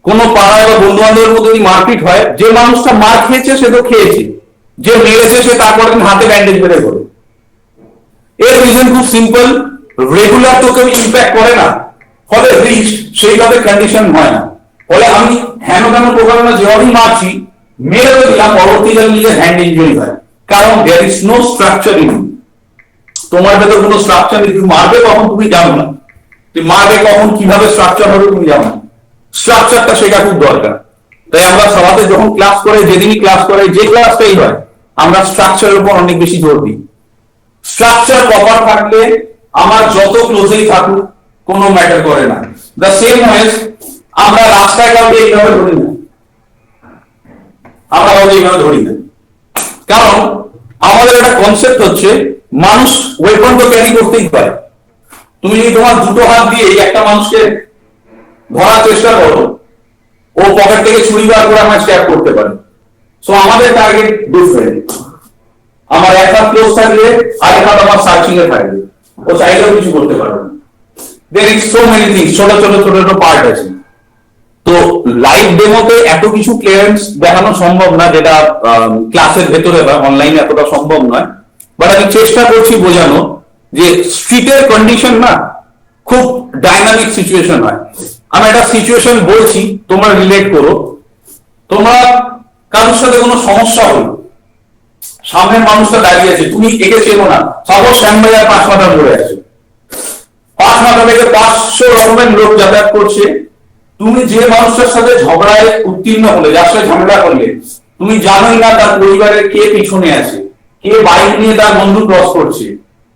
কোন পাড়ায় বা বন্ধু বান্ধবের মধ্যে যদি মারপিট হয়, যে মানুষটা মার খেয়েছে সে তো খেয়েছে, যে মেরেছে সে তারপর হাতে ব্যান্ডেজ বেঁধে করে। এর রিজন খুব সিম্পল, রেগুলার তো কেউ ইম্প্যাক্ট করে না, ফলে রিস্ক সেইভাবে কন্ডিশন হয় না। ফলে আমি হেন কেন প্রোগ্রামে যেভাবেই মারছি, মেরে তো দিলাম, পরবর্তীকালে নিজের হ্যান্ড ইনজুরি হয়। কারণ there is no structure in. তোমার ভেতর কোনো স্ট্রাকচার নেই। তুমি মারবে কখন তুমি জানো না, তুমি মারবে কখন, কিভাবে স্ট্রাকচার হবে তুমি জানো না। স্ট্রাকচারটা শেখা খুব দরকার। তাই আমরা সবাই যখন ক্লাস করে, যেদিনই ক্লাস করে, যে ক্লাসটাই হয়, আমরা স্ট্রাকচারের উপর অনেক বেশি জোর দিই। স্ট্রাকচার প্রপার থাকলে আমার যত ক্লোজেই থাকুক কোনো ম্যাটার করে না। দ্য সেম ওয়েজ আমরা রাস্তায় কাউকে এইভাবে ধরি না, আমরা কাউকে এইভাবে ধরি না। কারণ আমাদের একটা কনসেপ্ট হচ্ছে, মানুষ ওয়েপন তো ক্যারি করতেই পারে। তুমি যদি তোমার দুটো হাত দিয়ে একটা মানুষকে ধরার চেষ্টা করো, ও পকেট থেকে ছুরি বার করে আমার স্ট্যাপ করতে পারে। সো আমাদের টার্গেট ডিফারেন্ট। আমার এক হাত ক্লোজ থাকলে আরেক হাত আমার সার্চিং এ থাকবে, ও চাইলেও কিছু করতে পারবে না। There is so many things, ছোট ছোট ছোট ছোট পার্ট আছে। তো লাইভ ডেমোতে এত কিছু ক্লিয়ারেন্স দেখানো সম্ভব না, যেটা ক্লাসের ভেতরে বা অনলাইনে এতটা সম্ভব নয়। বাট আমি চেষ্টা করছি বোঝানো যে স্ট্রিটের কন্ডিশন না খুব ডাইনামিক সিচুয়েশন হয়। আমি একটা সিচুয়েশন বলছি, তোমরা রিলেট করো। তোমরা কারোর সাথে কোনো সমস্যা হলো, সামনের মানুষটা দাঁড়িয়ে আছে, তুমি একে চেনো না, সাপোজ শ্যামবাজার 5 মাথা ধরে আছে, 5 মাথা থেকে 500 রকমের লোক যাতায়াত করছে। তুমি যে মানুষটার সাথে ঝগড়ায় উত্তীর্ণ হলে, যার সাথে ঝগড়া করলে, তুমি জানোই না তার পরিবারের কে পিছনে আছে, কে বাইক নিয়ে তার বন্ধু ক্রস করছে,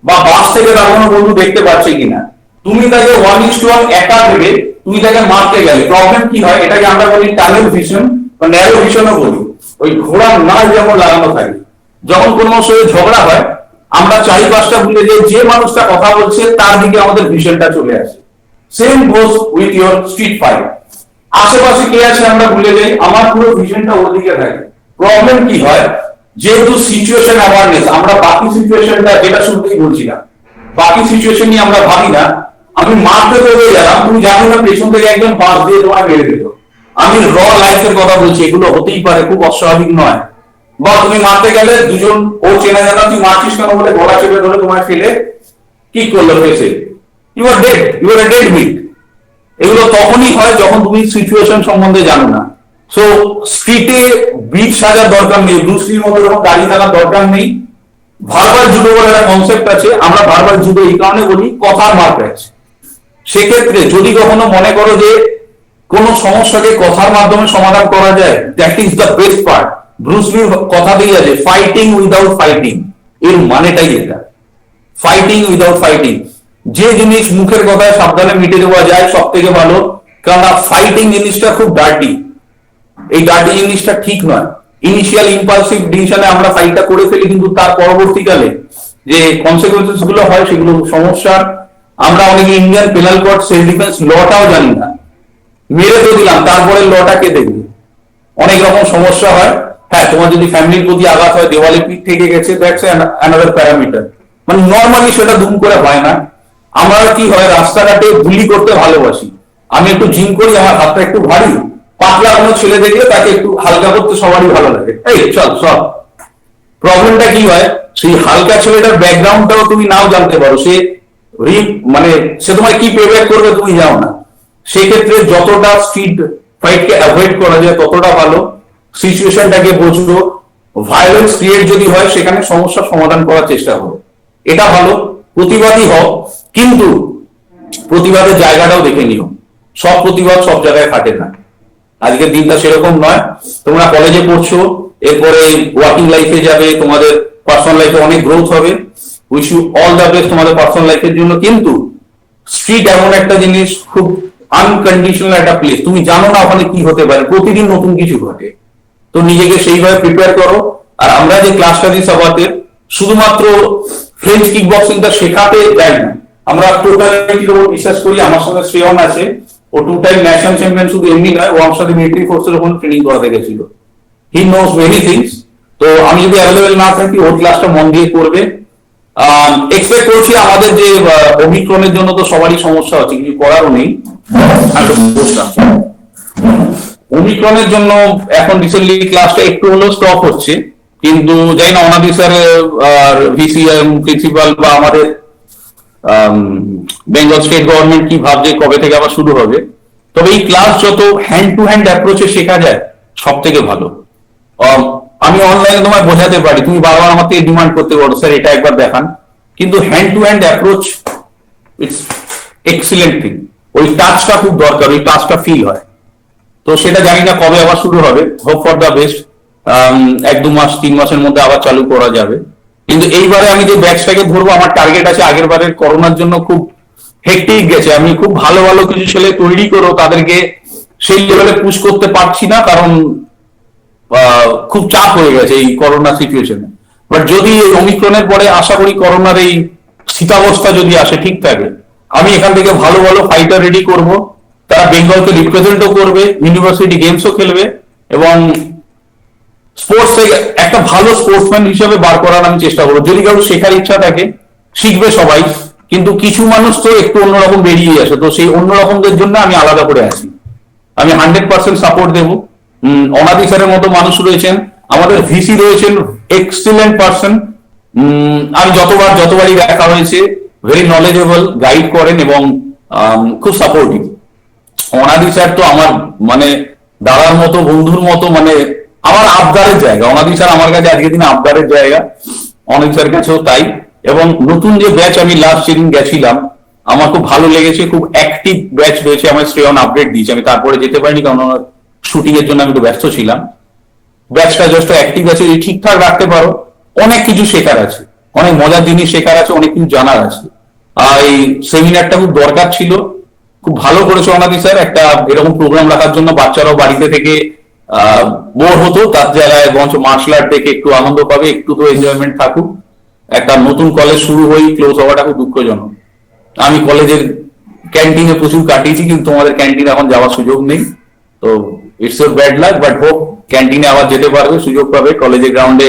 বা বাস থেকে তার কোনো বন্ধু দেখতে পাচ্ছে কিনা। তুমি তাকে 1:1 একা ভেবে তুমি তাকে মারতে গেলে প্রবলেম কি হয়, এটাকে আমরা বলি টানেল ভিশন বা ন্যারো ভিশনও বলি। ওই ঘোড়ার নাল যেমন লাগানো থাকে, যখন কোনো সাথে ঝগড়া হয় আমরা চারিপাশটা ভুলে যাই, যে মানুষটা কথা বলছে তার দিকে আমাদের ভিশনটা চলে আসে। Same goes with your street fight. আশেপাশে কে আছে আমরা ভুলে যাই, আমার পুরো ভিশনটা ওর দিকে থাকে। প্রবলেম কি হয়, যেহেতু সিচুয়েশন অ্যাওয়ারনেস, আমরা বাকি সিচুয়েশনটা যেটা শুনতেই বলছি না, বাকি সিচুয়েশন নিয়ে আমরা ভাবি না। আমি মারতে চলে গেলাম, তুমি জানো না পেছন থেকে একজন বাস দিয়ে তোমায় মেরে দিল। আমি র লাইফের কথা বলছি, এগুলো হতেই পারে, খুব অস্বাভাবিক নয়। বা তুমি মারতে গেলে দুজন ও চেনা জানা, তুই মারছিস কেন বলে গলা চেপে ধরে তোমায় ফেলে কি করলো ফেসে, you are dead, you are dead meat. এগুলো তখনই হয় যখন তুমি সিচুয়েশন সম্বন্ধে জানো না। সো স্ট্রিটে বিট সাজার দরকার নেই, ব্রুসলির মতো যখন দাঁড়িয়ে থাকার দরকার নেই। ভারবার জুডো বলে একটা কনসেপ্ট আছে, আমরা ভারবার জুডো এই কারণে বলি কথার মারপ্যাচ। সেক্ষেত্রে যদি কখনো মনে করো যে কোন সমস্যাকে কথার মাধ্যমে সমাধান করা যায়, that is the best part. ব্রুসলির কথাতেই আছে ফাইটিং উইদাউট ফাইটিং, এর মানেটাই এটা, ফাইটিং উইদাউট ফাইটিং। যে জিনিস মুখের কথায় সাবধানে মিটে দেওয়া যায় সব থেকে ভালো, কারণ ফাইটিং জিনিসটা খুব ডার্টি, এই ডার্টি জিনিসটা ঠিক নয়। ইনিশিয়াল ইম্পালসিভ ডিসিশনে আমরা ফাইটটা করে ফেলি, কিন্তু তার পরবর্তীকালে যে কনসিকুয়েন্সেস গুলো হয় সেগুলো সমস্যা। আমরা অনেকে Indian penal code self defence লটাও জানি না, মেরে তো দিলাম, তারপরে লটা কে দেখবে, অনেক রকম সমস্যা হয়। হ্যাঁ, তোমার যদি ফ্যামিলির প্রতি আঘাত হয়, দেওয়ালে পিঠ থেকে গেছে, দ্যাটস অ্যানাদার প্যারামিটার, মানে নর্মালি সেটা দুম করে হয় না। আমরা কি হয়, রাস্তাঘাটে বুলি করতে ভালোবাসি, আমি একটু জিম করি, আমার হাতটা একটু ভারী, পাতলা কোনো ছেলে দেখলে তাকে একটু হালকা করতে সবারই ভালো লাগে, এই চল সব। প্রবলেমটা কি হয়, সেই হালকা ছেলেটার ব্যাকগ্রাউন্ডটাও তুমি নাও জানতে পারো, সে মানে সে তোমার কি পেব্যাক করবে তুমি যাও না। সেক্ষেত্রে যতটা স্ট্রিট ফাইটকে অ্যাভয়েড করা যায় ততটা ভালো। সিচুয়েশনটাকে বোঝো, ভায়োলেন্স ক্রিয়েট যদি হয় সেখানে সমস্যার সমাধান করার চেষ্টা করো, এটা ভালো। প্রতিবাদী হও, কিন্তু প্রতিবাদের জায়গাটাও দেখে নিও, সব প্রতিবাদ সব জায়গায় খাটে না। আজকের দিনটা সেরকম নয়, তোমরা কলেজে পড়ছো, এরপরে ওয়ার্কিং লাইফে যাবে, তোমাদের পার্সোনাল লাইফে অনেক গ্রোথ হবে। Wish you all the best তোমাদের পার্সোনাল লাইফের জন্য। কিন্তু স্ট্রিট এমন একটা জিনিস, খুব আনকন্ডিশনাল একটা প্লেস, তুমি জানো না ওখানে কি হতে পারে, প্রতিদিন নতুন কিছু ঘটে। তো নিজেকে সেইভাবে প্রিপেয়ার করো। আর আমরা যে ক্লাসটা দিই সবাতে, শুধুমাত্র ফ্রেঞ্চ কিক বক্সিংটা শেখাতে যাই না, আমরা টোটালিটির উপর বিশ্বাস করি। আমার সঙ্গে শ্রেয়ন আছে, ও 2 টাইম ন্যাশনাল চ্যাম্পিয়ন, শুধু এমনি নয়, ও আমার সাথে মিলিটারি ফোর্সের ওখানে ট্রেনিং করাতে গেছিল। He knows many things. তো আমি যদি অ্যাভেলেবেল না থাকি, ওর ক্লাসটা মন দিয়ে করবে। এক্সপেক্ট করছি আমাদের যে ওমিক্রনের জন্য তো সবারই সমস্যা হচ্ছে, কিছু করারও নেই। ওমিক্রনের জন্য এখন রিসেন্টলি ক্লাসটা একটু হলেও স্টপ হচ্ছে, কিন্তু জানি না অনাদি স্যার আর ভিসি প্রিন্সিপাল বা আমাদের বেঙ্গল স্টেট গভর্নমেন্ট কি ভাবছে কবে থেকে আবার শুরু হবে। তবে এই ক্লাস যত হ্যান্ড টু হ্যান্ড অ্যাপ্রোচে শেখা যায় সব থেকে ভালো। আমি অনলাইনে তোমায় বোঝাতে পারি, তুমি বারবার আমার থেকে ডিমান্ড করতে পারো স্যার এটা একবার দেখান, কিন্তু hand to hand approach it's excellent thing. ওই টাচটা খুব দরকার, ওই টাচটা ফিল হয়। তো সেটা জানি না কবে আবার শুরু হবে, হোপ ফর দ্য বেস্ট। 1-2 মাস 3 মাসের মধ্যে আবার চালু করা যাবে। কিন্তু এইবারে আমি যে ব্যাচটাকে ধরবো, আমার টার্গেট আছে, আগের বারের করোনার জন্য খুব হেক্টিক গেছে, আমি খুব ভালো ভালো কিছু ছেলে তৈরি করো, তাদেরকে সেই লেভেলে পুশ করতে পারছি না, কারণ খুব চাপ হয়ে গেছে এই করোনা সিচুয়েশনে। বাট যদি ওমিক্রনের পরে আশা করি করোনার এই স্থিতাবস্থা যদি আসে ঠিক থাকে, আমি এখান থেকে ভালো ভালো ফাইটার রেডি করব, তারা বেঙ্গলকে রিপ্রেজেন্টও করবে, ইউনিভার্সিটি গেমসও খেলবে, এবং স্পোর্টস থেকে একটা ভালো স্পোর্টসম্যান হিসেবে বার করার আমি চেষ্টা করবো। যদি কারো শেখার ইচ্ছা থাকে, শিখবে সবাই, কিন্তু কিছু মানুষ তো একটু অন্যরকম বেরিয়ে আসে, তো সেই অন্যরকমদের জন্য আমি আলাদা করে আছি। আমি 100% সাপোর্ট দেবো। অনাদি স্যারের মতো মানুষ রয়েছেন, আমাদের ভিসি রয়েছেন, এক্সিলেন্ট পার্সন। আমি যতবারই দেখা হয়েছে, ভেরি নলেজেবল, গাইড করেন এবং খুব সাপোর্টিভ। অনাদি স্যার তো আমার মানে দাদার মতো, বন্ধুর মতো, মানে আমার আবদারের জায়গা। অনাদি স্যার আমার কাছে আজকের দিনে আবদারের জায়গা, অনেক স্যার কাছেও তাই। এবং নতুন যে ব্যাচ আমি লাস্ট যেদিন গেছিলাম, আমার খুব ভালো লেগেছে, খুব অ্যাক্টিভ ব্যাচ রয়েছে। আমার শ্রেয়ন আপডেট দিয়েছে, আমি তারপরে যেতে পারিনি কারণ শুটিং এর জন্য আমি একটু ব্যস্ত ছিলাম। ব্যাচটা জাস্ট অ্যাক্টিভ আছে, যদি ঠিকঠাক রাখতে পারো অনেক কিছু শেখার আছে, অনেক মজার জিনিস শেখার আছে, অনেক কিছু জানার আছে। আর এই সেমিনারটা খুব দরকার ছিল, খুব ভালো করেছে অনাদি স্যার একটা এরকম প্রোগ্রাম রাখার জন্য। বাচ্চারাও বাড়িতে থেকে বোর হতো, তার জায়গায় বরঞ্চ মার্শাল আর্ট দেখে একটু আনন্দ পাবে, একটু তো এনজয়মেন্ট থাকুক। একটা নতুন কলেজ শুরু হয়ে ক্লোজ হওয়াটা খুব দুঃখজনক। আমি কলেজের ক্যান্টিনে প্রচুর কাটিয়েছি, কিন্তু তোমাদের ক্যান্টিনে এখন যাওয়ার সুযোগ নেই, তো it's your bad luck. But hope ক্যান্টিনে আবার যেতে পারবে, সুযোগ পাবে, কলেজের গ্রাউন্ডে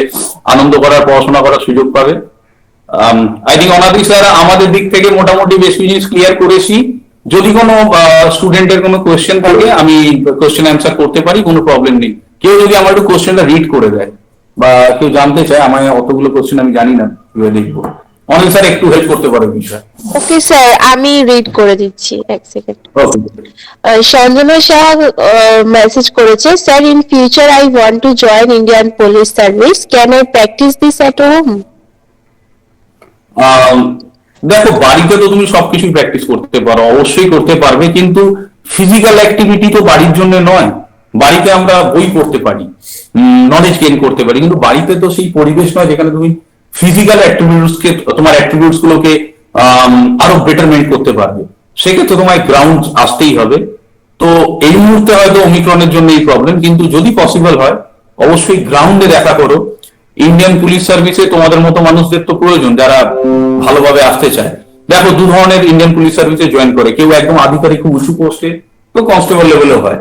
আনন্দ করার, পড়াশোনা করার সুযোগ পাবে। আই থিঙ্ক অনাদি স্যার আমাদের দিক থেকে মোটামুটি বেশ জিনিস ক্লিয়ার করেছি। যদি কোনো স্টুডেন্টের কোনো কোয়েশ্চেন থাকে, আমি কোয়েশ্চেন অ্যান্সার করতে পারি, কোনো প্রবলেম নেই। কেউ যদি আমার একটু কোয়েশ্চেনটা রিড করে দেয় বা কেউ জানতে চায়, আমার অতগুলো কোয়েশ্চেন আমি জানি না কিভাবে লিখবো, অনেক স্যার একটু হেল্প করতে পারে বিষয়। ওকে স্যার, আমি রিড করে দিচ্ছি, এক সেকেন্ড। ওকে। সঞ্জনা শাহ মেসেজ করেছে, sir in future I want to join Indian police service, can I practice this at home? দেখো, বাড়িতে তো তুমি সবকিছু প্র্যাকটিস করতে পারো, অবশ্যই করতে পারবে, কিন্তু ফিজিক্যাল অ্যাক্টিভিটি তো বাড়ির জন্য নয়। বাড়িতে আমরা বই পড়তে পারি, নলেজ গেইন করতে পারি, কিন্তু বাড়িতে তো সেই পরিবেশ নয় যেখানে তুমি ফিজিক্যাল অ্যাক্টিভিটিসকে, তোমার অ্যাট্রিবিউটস গুলোকে আরো বেটারমেন্ট করতে পারবে। সেক্ষেত্রে তোমায় গ্রাউন্ড আসতেই হবে। তো এই মুহূর্তে হয়তো ওমিক্রনের জন্য এই প্রবলেম, কিন্তু যদি পসিবল হয় অবশ্যই গ্রাউন্ডে দেখা করো। ইন্ডিয়ান পুলিশ সার্ভিসে তোমাদের মতো মানুষদের তো প্রয়োজন যারা ভালোভাবে আসতে চায়। দেখো, দু ধরনের ইন্ডিয়ান পুলিশ সার্ভিসে জয়েন করে, কেউ একদম আধিকারিক খুব উঁচু পোস্টে, তো কনস্টেবল লেভেলেও হয়।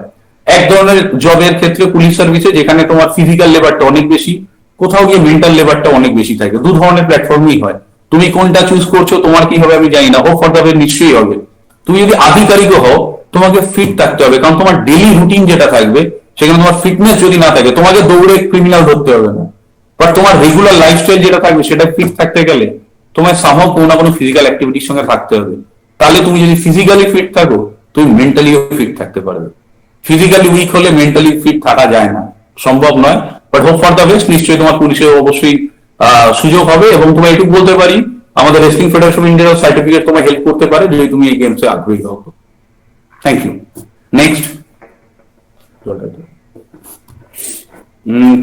এক ধরনের জবের ক্ষেত্রে পুলিশ সার্ভিসে যেখানে তোমার ফিজিক্যাল লেবারটা অনেক বেশি, কোথাও গিয়ে মেন্টাল লেবারটা অনেক বেশি থাকে। দু ধরনের প্ল্যাটফর্মই হয়। তুমি কোনটা চুজ করছো, তোমার কি হবে আমি জানি না, হোপ ফর দ্য বেস্ট নিশ্চয়ই হবে। তুমি যদি আধিকারিকও হও, তোমাকে ফিট থাকতে হবে, কারণ তোমার ডেইলি রুটিন যেটা থাকবে সেখানে তোমার ফিটনেস যদি না থাকে, তোমাকে দৌড়ে ক্রিমিনাল ধরতে হবে না, বাট তোমার রেগুলার লাইফস্টাইল যেটা থাকবে সেটা ফিট থাকতে গেলে তোমায় সামহাও কোনো না কোনো ফিজিক্যাল অ্যাক্টিভিটির সঙ্গে থাকতে হবে। তাহলে তুমি যদি ফিজিক্যালি ফিট থাকো, তুমি মেন্টালিও ফিট থাকতে পারবে। ফিজিক্যালি উইক হলে মেন্টালি ফিট থাকা যায় না, সম্ভব নয়। But hope for the best, নিশ্চয়ই তোমার পুলিশে অবশ্যই সুযোগ হবে। এবং তোমায় এটুকু বলতে পারি, আমাদের রেসলিং ফেডারেশন অফ ইন্ডিয়ার সার্টিফিকেট তোমায় হেল্প করতে পারে যদি তুমি এই গেমসে আগ্রহী হও। Thank you. Next,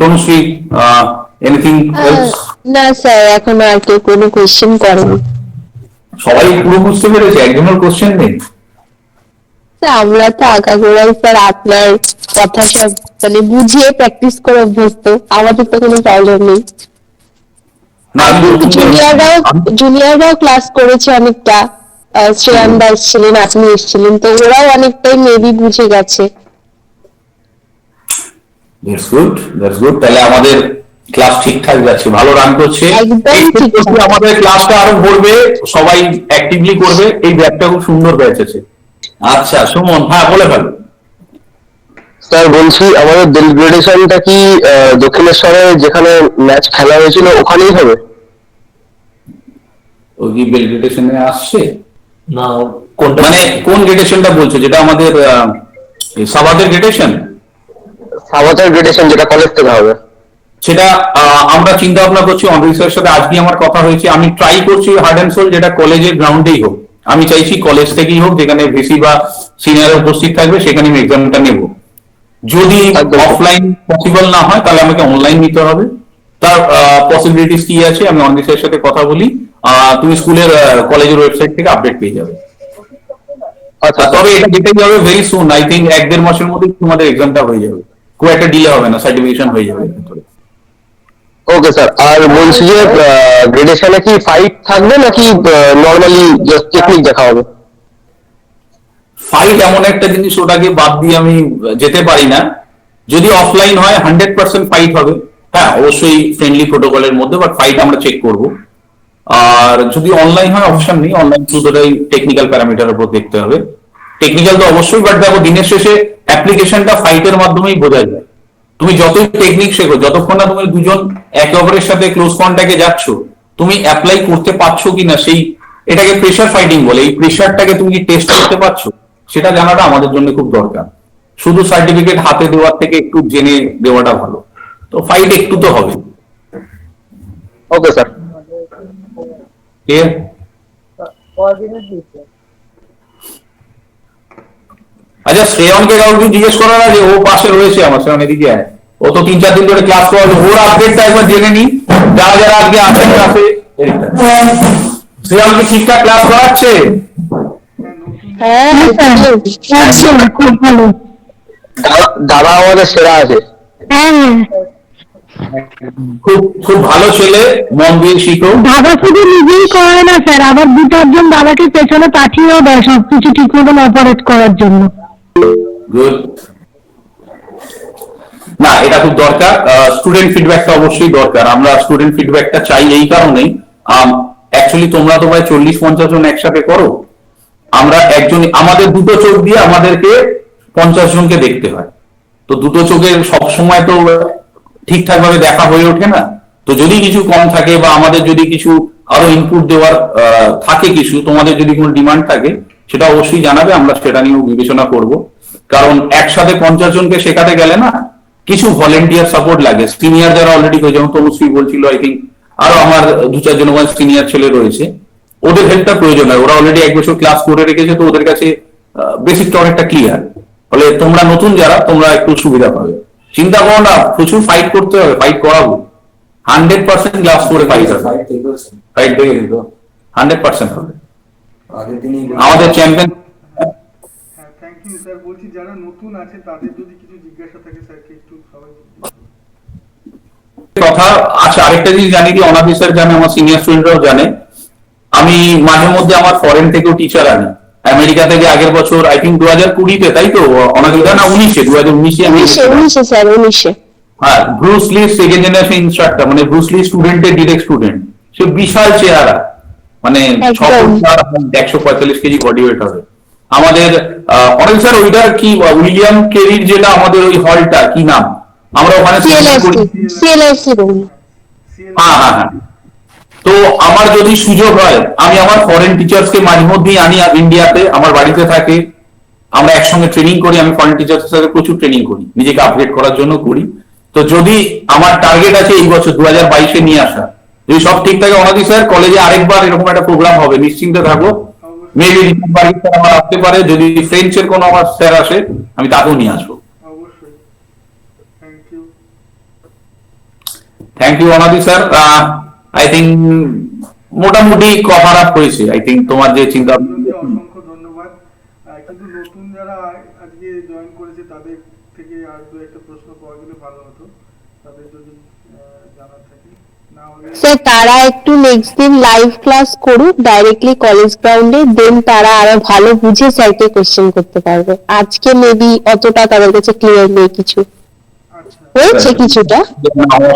Tanushree, anything else? না স্যার, এখন আর কেউ কোনো কোয়েশ্চেন করেনি। সবাই পুরো বুঝতে পেরেছে, একজনের কোশ্চেন নেই? স্যার আমরা তো আগাগোড়াই স্যার আপনার কথা সব মানে বুঝিয়ে প্র্যাকটিস করে অভ্যস্ত, আমাদের তো কোনো প্রবলেম নেই। না, আমি বলছি যে- জুনিয়ররাও ক্লাস করেছে অনেকটা, শ্রেয়ান দা এসেছিলেন, আপনি এসেছিলেন, তো ওরাও অনেকটাই মেবি বুঝে গেছে। That's good, that's good. তাহলে আমাদের ক্লাস ঠিকঠাক যাচ্ছে, ভালো রান করছে। একদম ঠিকঠাক। আমাদের ক্লাসটা আরো ভরবে, সবাই অ্যাক্টিভলি করবে। এই ব্যাচটা খুব সুন্দর ব্যাচ আছে। আচ্ছা সুমন, হ্যাঁ বলে ফেলো। স্যার বলছি, আমাদের ডেলিগ্রেডেশনটা কি দক্ষিণেশ্বরে যেখানে ম্যাচ খেলা হয়েছিল ওখানেই হবে? ও কি বেলগ্রেডেশনে আসছে? না, কোনটা মানে কোন গ্রেডেশনটা বলছো? যেটা আমাদের সাবাদের গ্রেডেশন? সাবাতের গ্রেডেশন যেটা কলেজ থেকে হবে। সেটা আমরা চিন্তা ভাবনা করছি, অনরিসার্চের সাথে আজকে আমার কথা হয়েছে। আমি ট্রাই করছি হার্ড অ্যান্ড সোল যেটা কলেজের গ্রাউন্ডেই হোক। আমি চাইছি কলেজ থেকেই হোক, যেখানে ভিসি বা সিনিয়র উপস্থিত থাকবে, সেখানে আমি এক্সামটা নেব। যদি অফলাইন পসিবল না হয় তাহলে আমাকে অনলাইন নিতে হবে। তার পসিবিলিটিস কি আছে আমি অনরিসার্চের সাথে কথা বলি। তুমি স্কুলের কলেজের ওয়েবসাইট থেকে আপডেট পেয়ে যাবে। আচ্ছা, তবে এটা যেটাই হবে ভেরি সুন, আই থিঙ্ক 1-1.5 মাসের মধ্যে তোমাদের এক্সামটা হয়ে যাবে। খুব একটা ডিলে হবে না, সার্টিফিকেশন হয়ে যাবে। Okay sir. আর বলছি যে গ্রেডেশনে কি ফাইট থাকবে নাকি নর্মালি জাস্ট টেকনিক দেখা হবে? ফাইট এমন একটা জিনিস, ওটাকে বাদ দিয়ে আমি যেতে পারি না। যদি অফলাইন হয় 100% ফাইট হবে। হ্যাঁ অবশ্যই ফ্রেন্ডলি প্রোটোকলের মধ্যে, বাট ফাইট আমরা চেক করব। আর যদি অনলাইন হয় অপশন নেই, অনলাইন শুধুটাই টেকনিক্যাল প্যারামিটার উপর দেখতে হবে। টেকনিক্যাল তো অবশ্যই, বাট দেখো দিনের শেষে অ্যাপ্লিকেশনটা ফাইটের মাধ্যমেই বোঝা যায়। তুমি যতই টেকনিক শেখো, যতক্ষণ না তুমি দুজন একে অপরের সাথে ক্লোজ কন্ট্যাক্টে যাচ্ছ, তুমি অ্যাপ্লাই করতে পারছো কিনা সেই, এটাকে প্রেশার ফাইটিং বলে, এই প্রেশারটাকে তুমি কি টেস্ট করতে পারছো, সেটা জানাটা আমাদের জন্য খুব দরকার। শুধু সার্টিফিকেট হাতে দেওয়ার থেকে একটু জেনে দেওয়াটা ভালো। তো ফাইট একটু তো হবে। Okay sir. ক্লিয়ার? আচ্ছা শ্রেয়নকে কাউকে জিজ্ঞেস করার আগে, ও পাশে রয়েছে আমার, শ্রেয়ন এদিকে আয়। ও তো 3-4 দিন ধরে ক্লাস করালো, ওর আপডেটটা একবার জেনে নি। যারা যারা আজকে আসেন ক্লাসে, শ্রেয়ন কি ঠিকঠাক ক্লাস করাচ্ছে? হ্যাঁ খুব ভালো। দাদা আমাদের সেরা আছে। খুব খুব ভালো ছেলে, মন দিয়ে শিখো। দাদা শুধু নিজেই করে না স্যার, আবার 2-4 জন দাদাকে পেছনে পাঠিয়েও দেয় সবকিছু ঠিক মতন অপারেট করার জন্য। গুড। না এটা খুব দরকার, স্টুডেন্ট ফিডব্যাকটা অবশ্যই দরকার। আমরা স্টুডেন্ট ফিডব্যাকটা চাই এই কারণেই, অ্যাকচুয়ালি তোমরা তো প্রায় 40-50 জন একসাথে করো। আমরা একজন, আমাদের দুটো চোখ দিয়ে আমাদেরকে 50 জনকে দেখতে হয়। তো দুটো চোখের সবসময় তো ঠিকঠাক ভাবে দেখা হয়ে ওঠে না। তো যদি কিছু কম থাকে বা আমাদের যদি কিছু আরো ইনপুট দেওয়ার থাকে, কিছু তোমাদের যদি কোনো ডিমান্ড থাকে, সেটা অবশ্যই জানাবে, আমরা সেটা নিয়েও বিবেচনা করব। কারণ একসাথে 50 জনকে শেখাতে গেলে না, কিছু ভলেন্টিয়ার সাপোর্ট লাগে। সিনিয়র যারা অলরেডি, যেমন তনুশ্রী বলছিল, আই থিঙ্ক আরো আমার 2-4 জন সিনিয়র ছেলে রয়েছে, ওদের হেল্পটা প্রয়োজন হয়। ওরা অলরেডি 1 বছর ক্লাস করে রেখেছে, তো ওদের কাছে বেসিকটা অনেকটা ক্লিয়ার। ফলে তোমরা নতুন যারা, তোমরা একটু সুবিধা পাবে। চিন্তা করো না, প্রচুর ফাইট করতে হবে, ফাইট করাবো। 100% ক্লাস করে ফাইট হবে, ফাইট দেখে দিত 100% হবে। আমাদের চ্যাম্পিয়ন। হ্যাঁ থ্যাংক ইউ স্যার। বলছি যারা নতুন আছে তাদের যদি কিছু জিজ্ঞাসা থাকে স্যারকে একটু সবাই। কথা আচ্ছা, আরেকটা জিনিস জানি কি অনাদি স্যার জানে, আমার সিনিয়র স্টুডেন্টরাও জানে, আমি মাঝে মধ্যে আমার ফরেন থেকেও টিচার আনি। আমেরিকা থেকে আগের বছর আই থিঙ্ক 2020-তে, তাই তো অনাদিদা, না 19-এ, 2019-এ আমি 19 স্যার 19 হ্যাঁ, ব্রুস লি সেকেন্ড জেনারেশন ইনস্ট্রাক্টর, মানে ব্রুস লি স্টুডেন্টের ডিরেক্ট স্টুডেন্ট। সে বিশাল চেহারা, মানে একদম। 145 কেজি বডি ওয়েট হবে। আমাদের অনেক স্যার ওইটা কি উইলিয়াম কেরির যেটা আমাদের ওই হলটা কি নাম, আমরা ওখানে seminar করি। সিএলএফসি রুম। হ্যাঁ হ্যাঁ হ্যাঁ। তো আমার যদি সুযোগ হয়, আমি আমার ফরেন টিচার্স কে মাঝে মধ্যেই আনি ইন্ডিয়াতে, আমার বাড়িতে থাকে, আমরা একসঙ্গে ট্রেনিং করি। আমি ফরেন টিচার্সের সাথে প্রচুর ট্রেনিং করি, নিজেকে আপগ্রেড করার জন্য করি। তো যদি আমার টার্গেট আছে এই বছর 2022-এ নিয়ে আসা, যদি সব ঠিক থাকে অনাদি স্যার, কলেজে আরেকবার এরকম একটা প্রোগ্রাম হবে, নিশ্চিন্তে থাকো। মেবি আমার আসতে পারে, যদি ফ্রেঞ্চের কোনো আমার স্যার আসে আমি তাকেও নিয়ে আসবো। অবশ্যই। Thank you. Thank you Anadi sir. I think মোটামুটি কভার আপ হয়েছে, আই থিঙ্ক তোমার যে চিন্তা। আপনাকে অসংখ্য ধন্যবাদ। কিন্তু নতুন যারা আজকে জয়েন করেছে তাদের থেকে আর দু একটা প্রশ্ন পাওয়া গেলে ভালো হতো, তাদের যদি জানার থাকে। না হলে স্যার তারা একটু নেক্সট দিন লাইভ ক্লাস করুক ডাইরেক্টলি কলেজ গ্রাউন্ডে, দেন তারা আরো ভালো বুঝে স্যারকে কোশ্চেন করতে পারবে। আজকে মেবি অতটা তাদের কাছে ক্লিয়ার নেই কিছু, আচ্ছা, হয়েছে কিছুটা।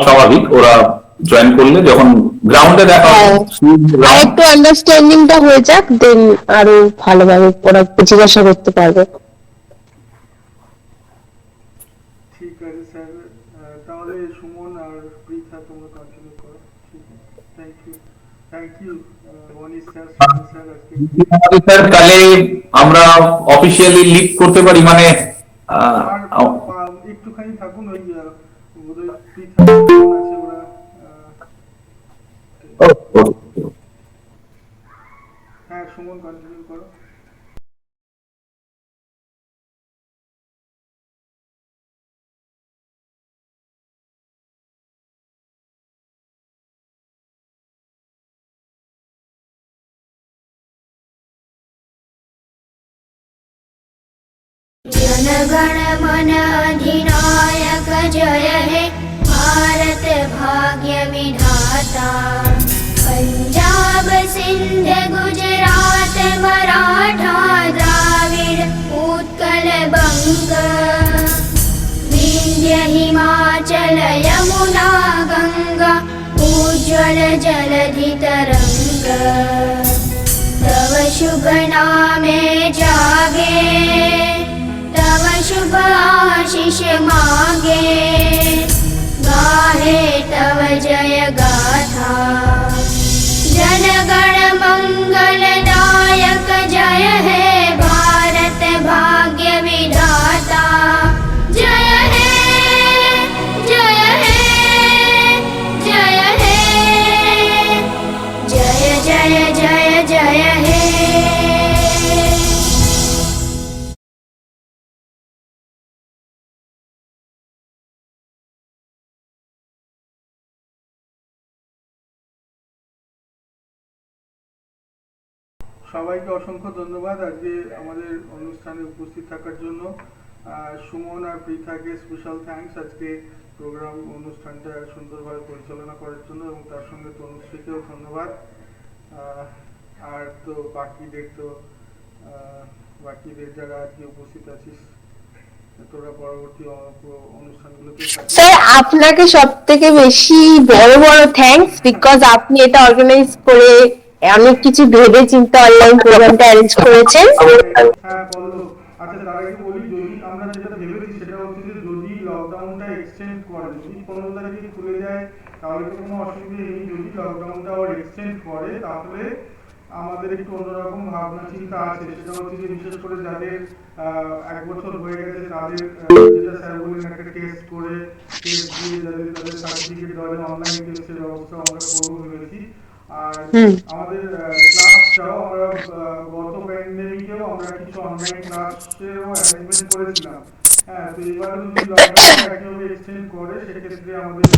স্বাভাবিক, ওরা জয়েন করলে যখন গ্রাউন্ডে দেখা হ্যাঁ। আর একটু আন্ডারস্ট্যান্ডিংটা হয়ে যাক, দেন আরো ভালোভাবে ওরা জিজ্ঞাসা করতে পারবে। ঠিক আছে স্যার। তাহলে সুমন আর পৃথা তোমরা কন্টিনিউ করো। ঠিক আছে, thank you. Thank you Manish sir, Suman sir. আজকে স্যার তাহলে আমরা অফিসিয়ালি লিভ করতে পারি, মানে আর একটুখানি থাকুন, ওই বোধহয় পৃথা আছে ওরা। হ্যাঁ সুমন, কন্টিনিউ করো। जनगण मन अधिनायक जय हे भारत भाग्य विधाता। पंजाब सिंध गुजरात मराठा द्राविड़ उत्कल बंग, विंध्य हिमाचल यमुना गंगा उज्ज्वल जलधि तरंग। तव शुभ नामे जागे, तव शुभ आशीष मांगे, गाहे तव जय गाथा। जनगण मंगलदायक जय हे भारत भाग्य विधाता। जय हे जय हे जय हे जय जय जय जय हे। সবাইকে অসংখ্য ধন্যবাদ আজকে আমাদের অনুষ্ঠানে উপস্থিত থাকার জন্য। সুমন আর পৃথাকে স্পেশাল থ্যাঙ্কস আজকে প্রোগ্রাম অনুষ্ঠানটা সুন্দরভাবে পরিচালনা করার জন্য, এবং তার সঙ্গে তনুশ্রীকেও ধন্যবাদ। আর তো বাকিদের যারা আজকে উপস্থিত আছিস, তোরা পরবর্তী অনুষ্ঠানগুলোতে থাকিস। স্যার আপনাকে সব থেকে বেশি বড় বড় থ্যাঙ্কস, বিকজ আপনি এটা অর্গানাইজ করে অনেক কিছু ভেবে চিন্তে অনলাইন প্রোগ্রামটা অ্যারেঞ্জ করেছেন। হ্যাঁ বলো। আচ্ছা তার আগে বলি, যদি আমরা যেটা ভেবেছি সেটা হচ্ছে যে যদি লকডাউনটা এক্সটেন্ড করে, যদি 15 তারিখে খুলে যায় তাহলে তো কোনো অসুবিধা নেই। যদি লকডাউনটা আবার এক্সটেন্ড করে তাহলে আমাদের একটু অন্যরকম ভাবনা চিন্তা আছে। সেটা হচ্ছে যে বিশেষ করে যাদের 1 বছর হয়ে গেছে তাদের যেটা স্যার বললেন একটা টেস্ট করে, টেস্ট দিয়ে তাদের সার্টিফিকেট দেওয়া, অনলাইন টেস্টের ব্যবস্থা আমরা করবো ভেবেছি। আর আমাদের ক্লাসটাও আমরা গত প্যান্ডেমিকেও আমরা কিছু অনলাইন ক্লাসেরও অ্যারেঞ্জমেন্ট করেছিলাম। হ্যাঁ, তো এবার যদি লকডাউন একইভাবে এক্সটেন্ড করে সেক্ষেত্রে আমাদের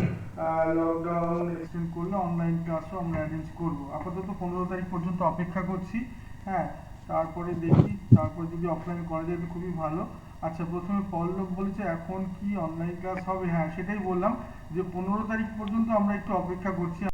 লকডাউন এক্সটেন্ড করলে অনলাইন ক্লাসও আমরা অ্যারেঞ্জ করবো। আপাতত 15 তারিখ পর্যন্ত অপেক্ষা করছি। হ্যাঁ, তারপরে দেখি, তারপর যদি অফলাইন করা যায় তো খুবই ভালো। আচ্ছা, প্রথমে পল্লব বলেছে এখন কি অনলাইন ক্লাস হবে। হ্যাঁ, সেটাই বললাম যে 15 তারিখ পর্যন্ত আমরা একটু অপেক্ষা করছি।